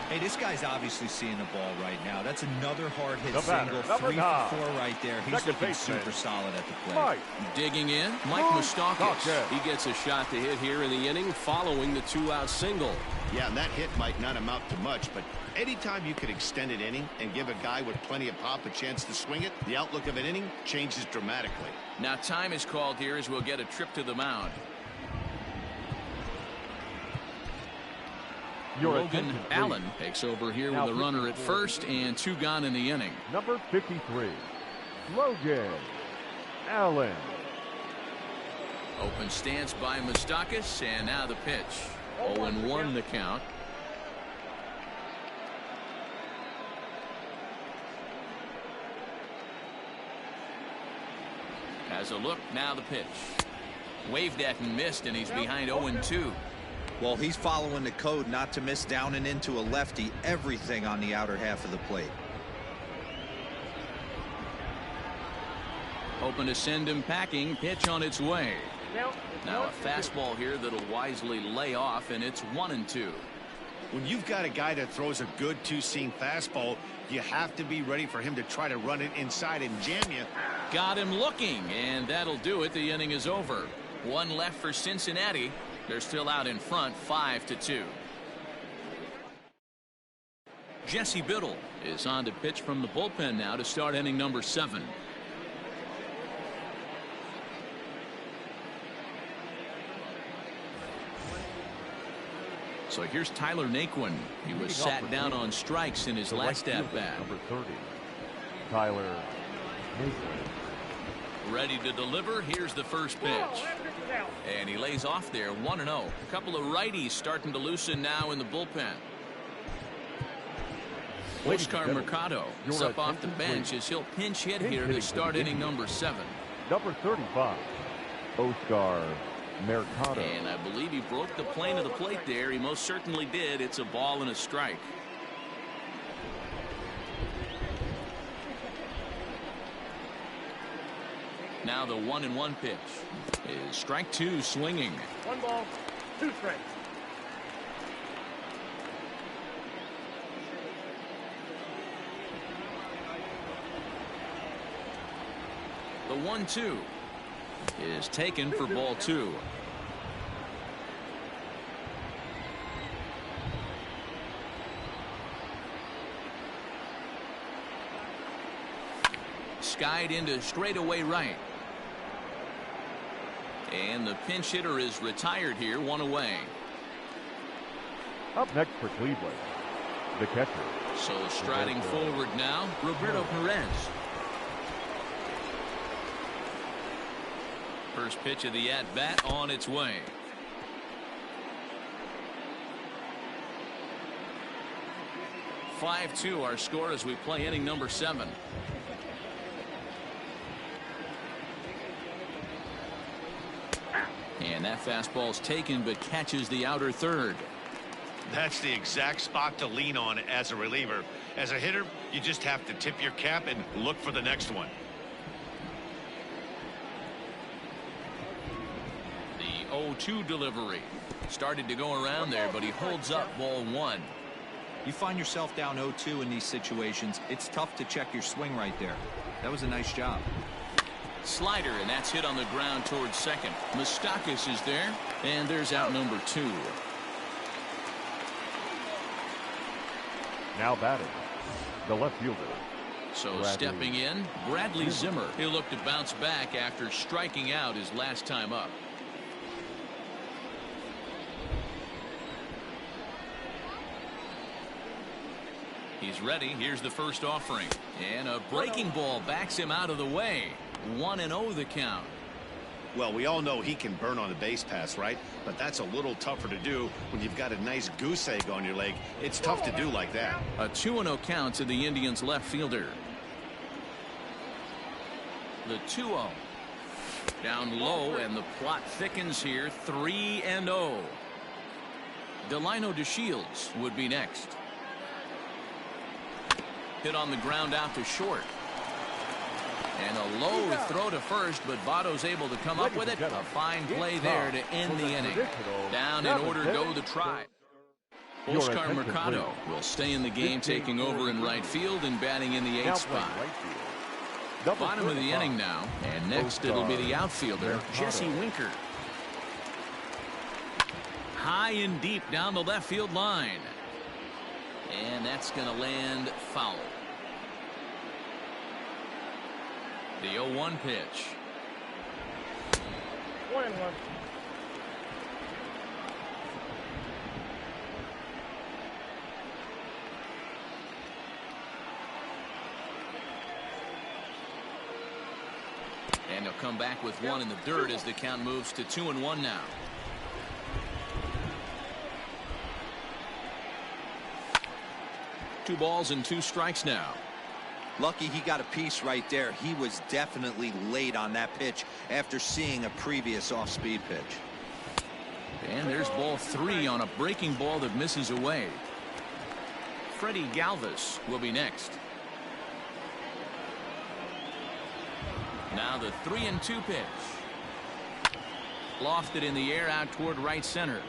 Hey, this guy's obviously seeing the ball right now. That's another hard hit batter, single. 3 9. for 4 right there. He's Second looking baseman, super solid at the plate. Mike. Digging in, Mike Moustakas. He gets a shot to hit here in the inning following the 2-out single. Yeah, and that hit might not amount to much, but anytime you can extend an inning and give a guy with plenty of pop a chance to swing it, the outlook of an inning changes dramatically. Now time is called here as we'll get a trip to the mound. Logan Allen takes over here with a runner at first and 2 gone in the inning. Number 53, Logan Allen. Open stance by Moustakas, and now the pitch. 0-1 the count. Has a look, now the pitch. Waved at and missed, and he's behind 0-2. Well, he's following the code not to miss down and into a lefty. Everything on the outer half of the plate. Hoping to send him packing. Pitch on its way. Now a fastball here that'll wisely lay off, and it's 1-2. When you've got a guy that throws a good 2-seam fastball, you have to be ready for him to try to run it inside and jam you. Got him looking, and that'll do it. The inning is over. 1 left for Cincinnati. They're still out in front, 5-2. Jesse Biddle is on to pitch from the bullpen now to start inning number 7. So here's Tyler Naquin. He was sat down on strikes in his last at-bat. Number 30, Tyler Naquin. Ready to deliver. Here's the first pitch. And he lays off there, 1-0. A couple of righties starting to loosen now in the bullpen. Oscar Mercado is up off the bench as he'll pinch hit here to start inning number 7. Number 35, Oscar Mercado. And I believe he broke the plane of the plate there. He most certainly did. It's a ball and a strike. Now the 1-1 pitch is strike 2 swinging. 1 ball, 2 strikes. The 1-2 is taken for ball 2. Skied into straightaway right. And the pinch hitter is retired here, 1 away. Up next for Cleveland, the catcher. So striding forward now, Roberto Perez. First pitch of the at-bat on its way. (5-2) our score as we play inning number 7. And that fastball's taken but catches the outer third. That's the exact spot to lean on as a reliever. As a hitter, you just have to tip your cap and look for the next one. The 0-2 delivery started to go around there, but he holds up ball 1. You find yourself down 0-2 in these situations, it's tough to check your swing right there. That was a nice job. Slider, and that's hit on the ground towards second. Moustakas is there, and there's out number 2. Now batting, the left fielder. So Bradley. stepping in, Bradley Zimmer. He'll look to bounce back after striking out his last time up. He's ready. Here's the first offering. And a breaking ball backs him out of the way. 1-0 the count. Well, we all know he can burn on a base pass, right? But that's a little tougher to do when you've got a nice goose egg on your leg. It's tough to do like that. A 2-0 count to the Indians left fielder. The 2-0. Down low, and the plot thickens here. 3-0. Delino DeShields would be next. Hit on the ground out to short. And a low throw to first, but Votto's able to come up with it. A fine play there to end the inning. Down in order go the Tribe. Oscar Mercado will stay in the game, taking over in right field and batting in the 8th spot. Bottom of the inning now, and next it'll be the outfielder, Jesse Winker. High and deep down the left field line. And that's going to land foul. The 0-1 pitch. 1-1. And he'll come back with one in the dirt as the count moves to 2-1 now. Two balls and 2 strikes now. Lucky he got a piece right there. He was definitely late on that pitch after seeing a previous off-speed pitch. And there's ball 3 on a breaking ball that misses away. Freddie Galvis will be next. Now the 3-2 pitch. Lofted in the air out toward right center.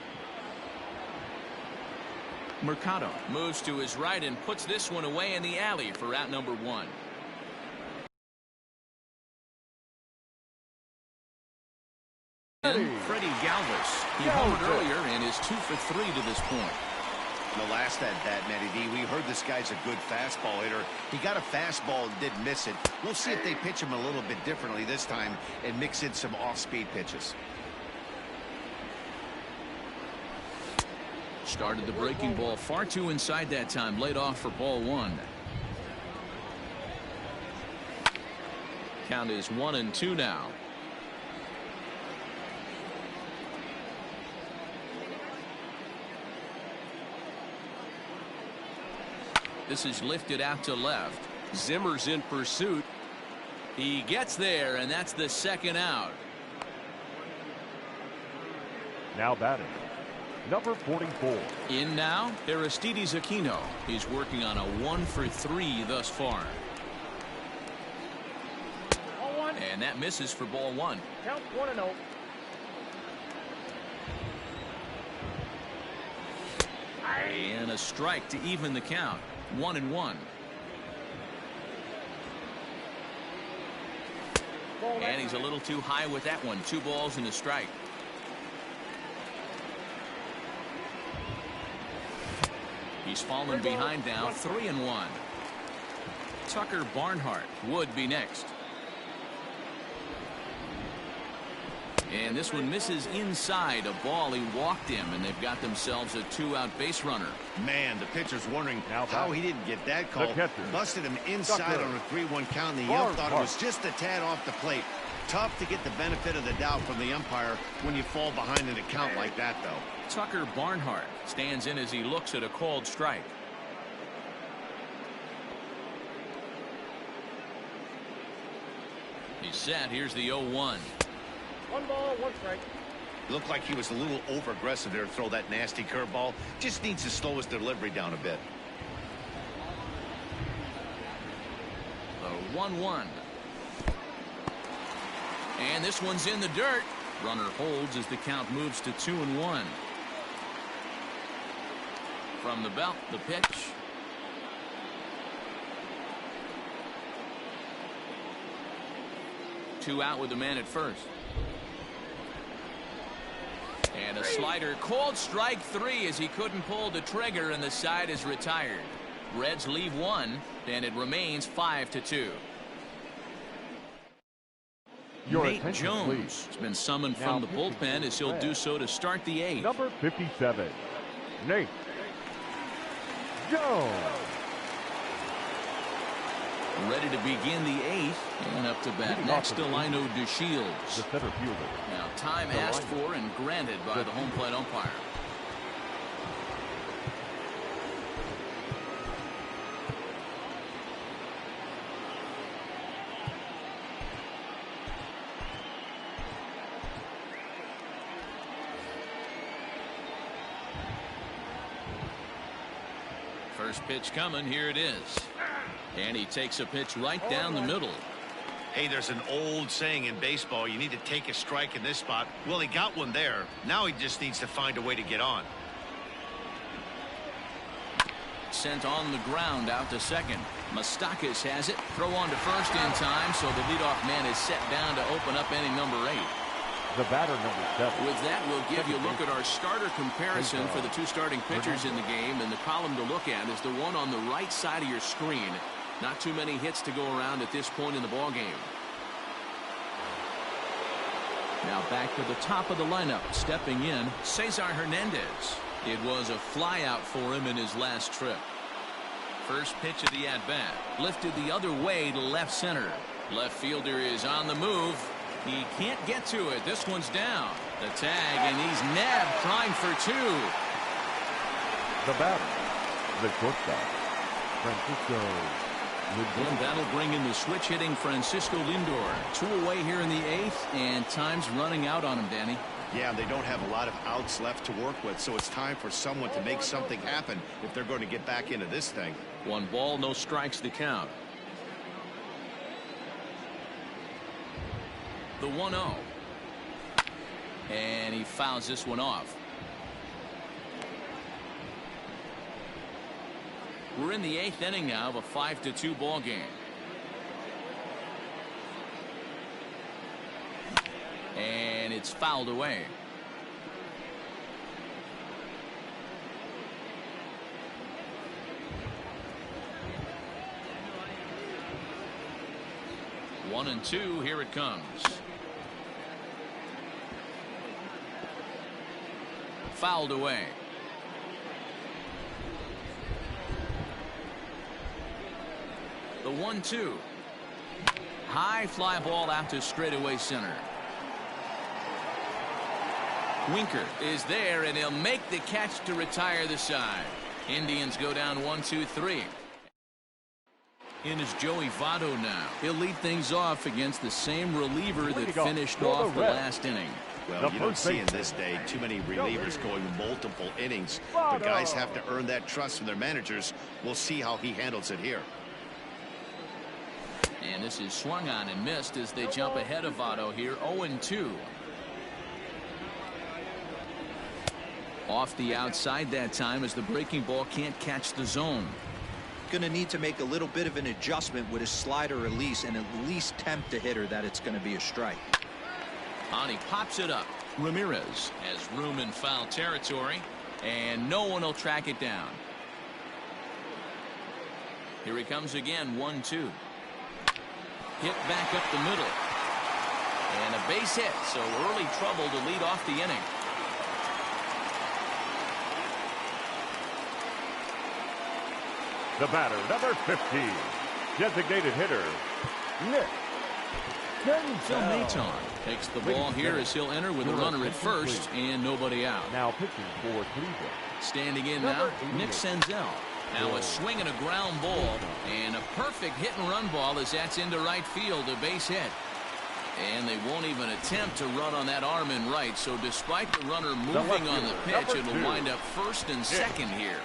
Mercado moves to his right and puts this one away in the alley for out number 1. And Freddie Galvis. He homered earlier and is 2 for 3 to this point. The last at-bat, Matty D, we heard this guy's a good fastball hitter. He got a fastball and did miss it. We'll see if they pitch him a little bit differently this time and mix in some off-speed pitches. Started the breaking ball far too inside that time. Laid off for ball 1. Count is 1-2 now. This is lifted out to left. Zimmer's in pursuit. He gets there, and that's the 2nd out. Now batting, number 44. In now, Aristides Aquino. He's working on a 1 for 3 thus far. And that misses for ball 1. Count 1-0. And a strike to even the count. 1-1. And he's a little too high with that one. 2 balls and a strike. He's fallen behind now. 3-1. Tucker Barnhart would be next. And this one misses inside a ball. He walked him, and they've got themselves a 2-out base runner. Man, the pitcher's wondering Now how back. he didn't get that call. catcher, Busted him inside Tucker on a 3-1 count, and the ump thought it was just a tad off the plate. Tough to get the benefit of the doubt from the umpire when you fall behind an account like that, though. Tucker Barnhart stands in as he looks at a called strike. He's set. Here's the 0-1. 1 ball, 1 strike. Looked like he was a little over-aggressive there to throw that nasty curveball. Just needs to slow his delivery down a bit. The 1-1. And this one's in the dirt. Runner holds as the count moves to 2-1. From the belt, the pitch. Two out with the man at first. And a slider, called strike 3 as he couldn't pull the trigger and the side is retired. Reds leave 1 and it remains 5-2. Nate Jones has been summoned from the bullpen as he'll do so to start the 8th. Number 57, Nate Jones. Ready to begin the 8th, and up to bat next, Delino DeShields. The center fielder. Now time asked for and granted by the home plate umpire. First pitch coming, here it is. And he takes a pitch right down the middle. Hey, there's an old saying in baseball, you need to take a strike in this spot. Well, he got one there. Now he just needs to find a way to get on. Sent on the ground out to second. Moustakas has it. Throw on to first in time, so the leadoff man is set down to open up inning number 8. The batter, number 7. With that, we'll give you a look at our starter comparison for the two starting pitchers in the game. And the column to look at is the one on the right side of your screen. Not too many hits to go around at this point in the ballgame. Now back to the top of the lineup. Stepping in, Cesar Hernandez. It was a flyout for him in his last trip. First pitch of the at-bat. Lifted the other way to left center. Left fielder is on the move. He can't get to it. This one's down. The tag, and he's nabbed, trying for 2. The batter, the shortstop, Francisco Lindor. And that'll bring in the switch hitting Francisco Lindor. 2 away here in the 8th, and time's running out on him, Danny. Yeah, they don't have a lot of outs left to work with, so it's time for someone to make something happen if they're going to get back into this thing. 1 ball, no strikes to count. The 1-0. And he fouls this one off. We're in the 8th inning now of a 5-2 ball game. And it's fouled away. One and 2, here it comes. Fouled away. The 1-2. High fly ball out to straightaway center. Winker is there, and he'll make the catch to retire the side. Indians go down 1-2-3. In is Joey Votto now. He'll lead things off against the same reliever that finished off the last inning. Well, you don't see in this day too many relievers going multiple innings. But guys have to earn that trust from their managers. We'll see how he handles it here. And this is swung on and missed as they jump ahead of Votto here. 0-2. Off the outside that time as the breaking ball can't catch the zone. Going to need to make a little bit of an adjustment with his slider release and at least tempt the hitter that it's going to be a strike. On he pops it up. Ramirez has room in foul territory, and no one will track it down. Here he comes again. 1-2. Hit back up the middle. And a base hit, so early trouble to lead off the inning. The batter, number 50, designated hitter, Nick Phil Maton takes the ball here as he'll enter with a runner at first and nobody out. Now pitching for Cleveland. Standing in now, Nick Senzel. Now a swing and a ground ball, and a perfect hit-and-run ball as that's into right field, a base hit. And they won't even attempt to run on that arm in right, so despite the runner moving on the pitch, it will wind up first and second here.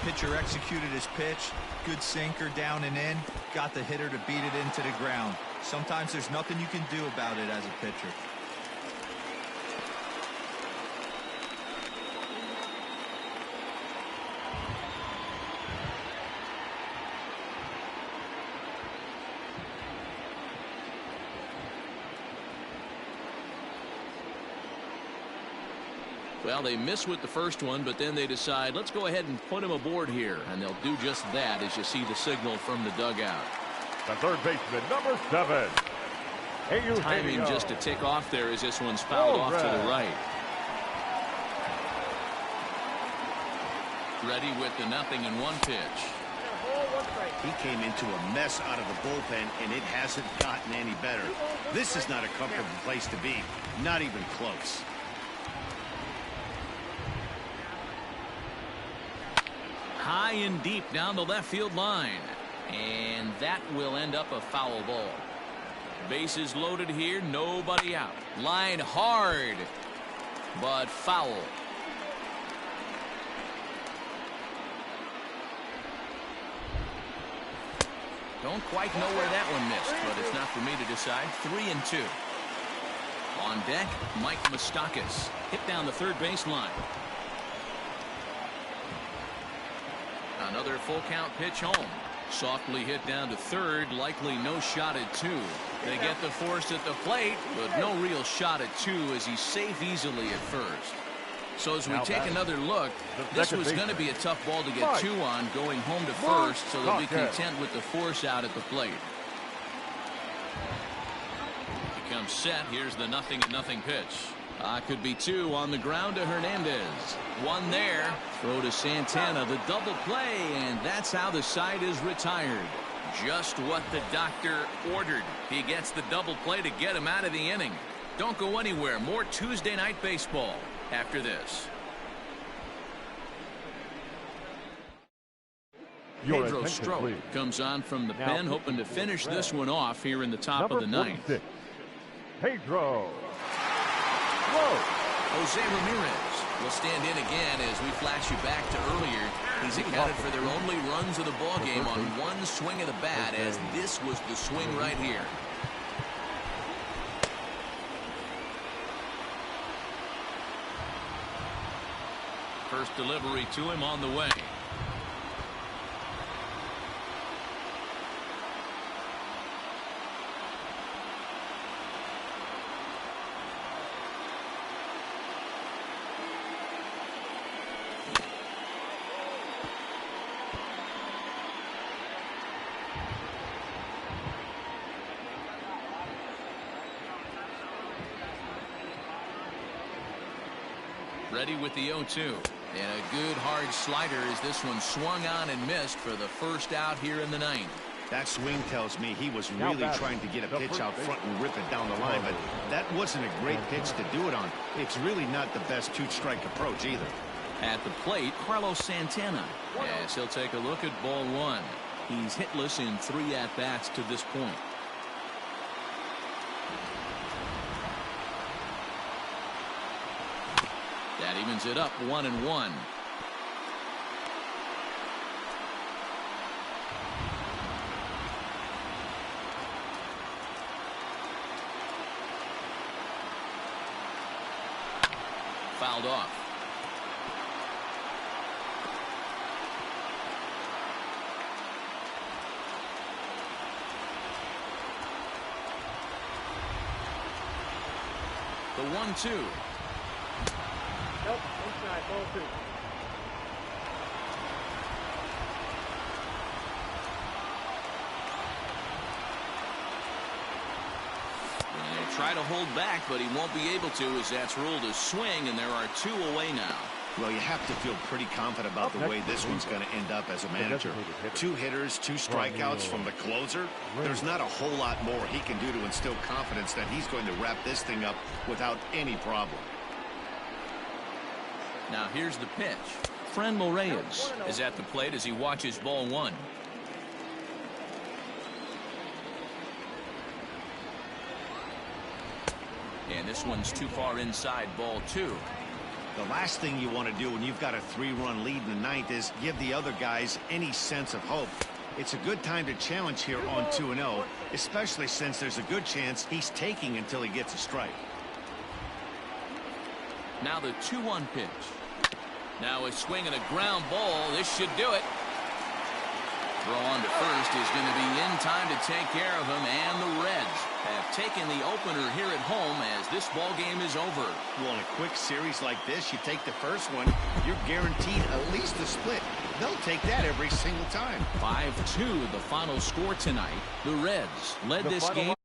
Pitcher executed his pitch. Good sinker down and in. Got the hitter to beat it into the ground. Sometimes there's nothing you can do about it as a pitcher. Well, they miss with the first one, but then they decide, let's go ahead and put him aboard here. And they'll do just that as you see the signal from the dugout. The third baseman, number 7. Timing just to tick off there as this one's fouled off to the right. Ready with the 0-1 pitch. He came into a mess out of the bullpen, and it hasn't gotten any better. This is not a comfortable place to be. Not even close. High and deep down the left field line. And that will end up a foul ball. Bases loaded here, nobody out. Line hard, but foul. Don't quite know where that one missed, but it's not for me to decide. 3-2. On deck, Mike Moustakas. Hit down the third base line. Another full count pitch home. Softly hit down to third, likely no shot at 2. They get the force at the plate, but no real shot at 2 as he's safe easily at first. So as we take another look, this was going to be a tough ball to get 2 on going home to first, so they'll be content with the force out at the plate. He comes set. Here's the 0-0 pitch. Could be 2 on the ground to Hernandez. 1 there. Throw to Santana. The double play, and that's how the side is retired. Just what the doctor ordered. He gets the double play to get him out of the inning. Don't go anywhere. More Tuesday Night Baseball after this. Pedro Strop comes on from the pen, hoping to finish this one off here in the top of the ninth. Pedro. Jose Ramirez will stand in again as we flash you back to earlier. He's accounted for their only runs of the ball game on one swing of the bat, as this was the swing right here. First delivery to him on the way. Ready with the 0-2. And a good hard slider as this one swung on and missed for the first out here in the ninth. That swing tells me he was really trying to get a pitch out front and rip it down the line, but that wasn't a great pitch to do it on. It's really not the best two-strike approach either. At the plate, Carlos Santana. Yes, he'll take a look at ball 1. He's hitless in 3 at-bats to this point. That evens it up 1-1. Fouled off. The 1-2. Nope, inside, ball 2. And they try to hold back, but he won't be able to as that's ruled a swing, and there are 2 away now. Well, you have to feel pretty confident about the way this one's going to end up as a manager. 2 hitters, 2 strikeouts from the closer. There's not a whole lot more he can do to instill confidence that he's going to wrap this thing up without any problem. Now here's the pitch. Franmil Reyes is at the plate as he watches ball 1. And this one's too far inside, ball 2. The last thing you want to do when you've got a 3-run lead in the 9th is give the other guys any sense of hope. It's a good time to challenge here on 2-0, especially since there's a good chance he's taking until he gets a strike. Now the 2-1 pitch. Now a swing and a ground ball. This should do it. Throw on to first is going to be in time to take care of him, and the Reds have taken the opener here at home as this ball game is over. Well, in a quick series like this, you take the first one, you're guaranteed at least a split. They'll take that every single time. 5-2 the final score tonight. The Reds led this game.